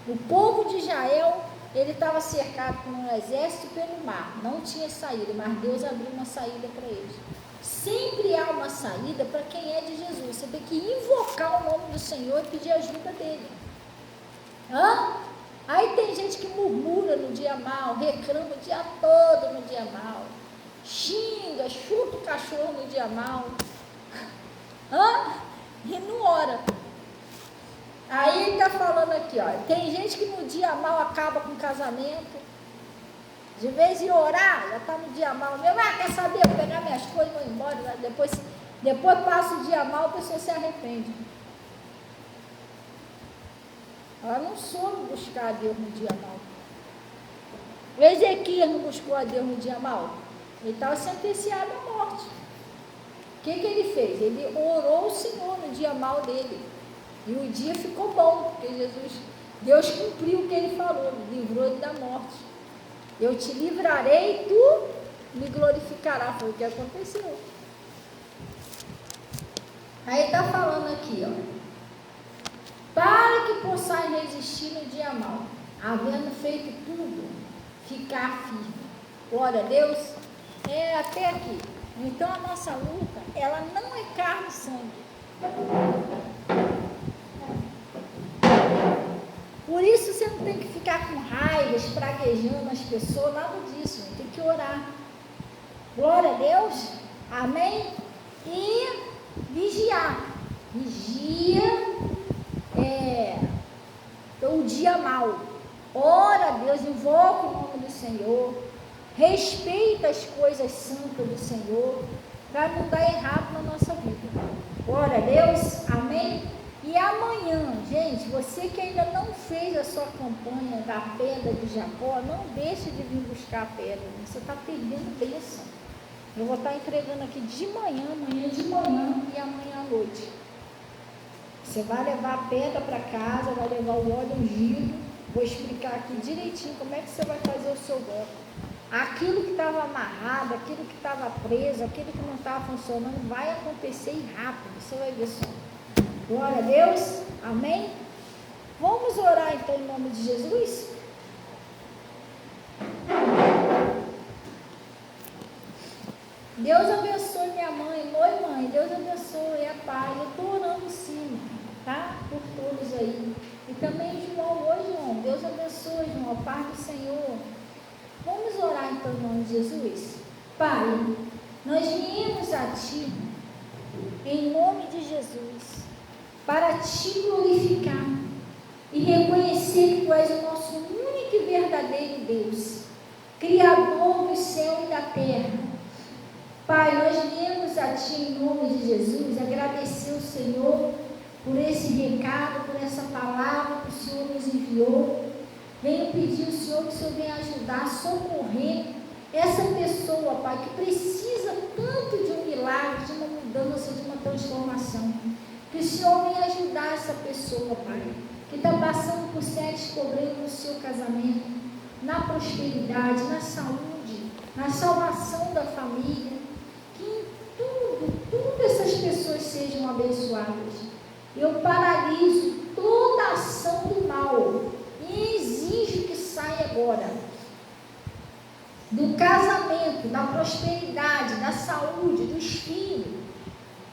O povo de Israel, ele estava cercado por um exército pelo mar. Não tinha saída, mas Deus abriu uma saída para eles. Sempre há uma saída para quem é de Jesus. Você tem que invocar o nome do Senhor e pedir ajuda dele. Aí tem gente que murmura no dia mau, reclama o dia todo no dia mau, xinga, chuta o cachorro no dia mau, e não ora. Aí ele está falando aqui, ó, tem gente que no dia mau acaba com o casamento, de vez em orar, já está no dia mau mesmo, quer saber, vou pegar minhas coisas e vou embora, depois passa o dia mau, a pessoa se arrepende. Ela não soube buscar a Deus no dia mau. O Ezequias não buscou a Deus no dia mau. Ele estava sentenciado à morte. O que ele fez? Ele orou o Senhor no dia mau dele. E o dia ficou bom, porque Deus cumpriu o que ele falou, livrou ele da morte. Eu te livrarei e tu me glorificarás. Foi o que aconteceu. Aí está falando aqui, ó. Para que possais resistir no dia mau, havendo feito tudo, ficar firme. Glória a Deus. Até aqui. Então a nossa luta, ela não é carne e sangue. Por isso você não tem que ficar com raiva, espraguejando as pessoas, nada disso. Tem que orar. Glória a Deus. Amém? E vigiar. Vigia. O dia mau. Ora a Deus, invoca o nome do Senhor, respeita as coisas santas do Senhor, para não dar errado na nossa vida. Glória a Deus, amém? E amanhã, gente, você que ainda não fez a sua campanha da pedra de Jacó, não deixe de vir buscar a pedra, você está perdendo bênção. Eu vou estar entregando aqui de manhã, amanhã de manhã e amanhã à noite. Você vai levar a pedra para casa, vai levar o óleo ungido. Vou explicar aqui direitinho como é que você vai fazer o seu voto. Aquilo que estava amarrado, aquilo que estava preso, aquilo que não estava funcionando, vai acontecer rápido. Você vai ver só. Glória a Deus. Amém? Vamos orar então em nome de Jesus? Deus abençoe minha mãe. Oi, mãe. Deus abençoe a pai. Eu estou orando sim, tá? Por todos aí. E também João. Oi, João. Deus abençoe, João. A paz do Senhor. Vamos orar então em nome de Jesus. Pai, nós viemos a Ti, em nome de Jesus, para Te glorificar e reconhecer que Tu és o nosso único e verdadeiro Deus, Criador do céu e da terra. Pai, nós viemos a Ti em nome de Jesus, agradecer o Senhor por esse recado, por essa palavra que o Senhor nos enviou. Venho pedir ao Senhor que o Senhor venha ajudar, socorrer essa pessoa, Pai, que precisa tanto de um milagre, de uma mudança, de uma transformação. Que o Senhor venha ajudar essa pessoa, Pai, que está passando por sérios problemas no seu casamento, na prosperidade, na saúde, na salvação da família. Que em tudo essas pessoas sejam abençoadas. Eu paraliso toda ação do mal e exijo que saia agora do casamento, da prosperidade, da saúde, dos filhos,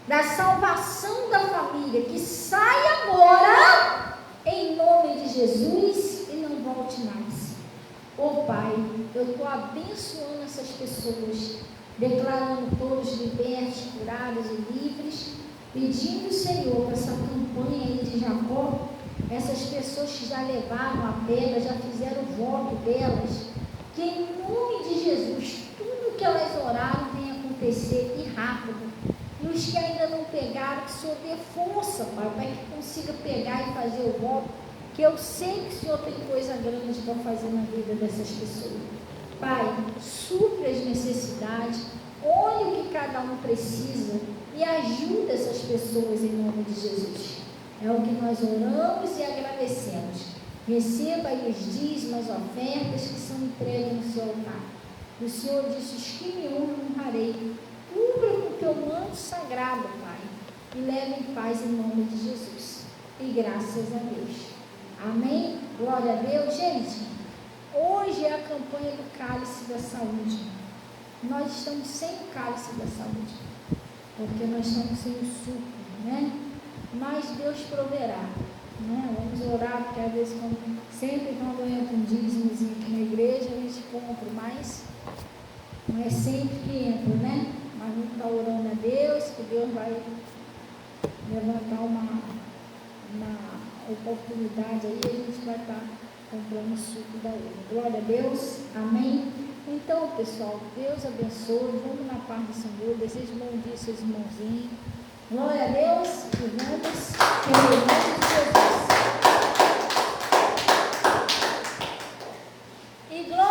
da salvação da família, que saia agora em nome de Jesus e não volte mais. Pai, eu estou abençoando essas pessoas, declarando todos libertos, curados e livres, pedindo, Senhor, para essa campanha aí de Jacó, essas pessoas que já levaram a pedra, já fizeram o voto delas, que em nome de Jesus, tudo que elas oraram venha acontecer e rápido. E os que ainda não pegaram, que o Senhor dê força, Pai, para que consiga pegar e fazer o voto, que eu sei que o Senhor tem coisa grande para fazer na vida dessas pessoas. Pai, supre as necessidades, olhe o que cada um precisa e ajude essas pessoas em nome de Jesus. É o que nós oramos e agradecemos. Receba aí os dízimos, as ofertas que são entregues no seu altar. O Senhor disse: os que me honrarei, cubra com o teu manto sagrado, Pai, e leve em paz em nome de Jesus. E graças a Deus. Amém? Glória a Deus. Gente, hoje é a campanha do cálice da saúde. Nós estamos sem o cálice da saúde, porque nós estamos sem o suco, né? Mas Deus proverá, né? Vamos orar, porque às vezes, sempre quando eu entro um dízimozinho aqui na igreja, a gente compra mais, não é sempre que entra, né? Mas a gente está orando a Deus, que Deus vai levantar uma oportunidade aí, a gente vai estar comprando o suco da uva. Glória a Deus, amém? Então, pessoal, Deus abençoe, vamos na paz do Senhor, desejo bom dia aos seus irmãozinhos. Glória a Deus, e vamos pelo nome de Jesus. E glória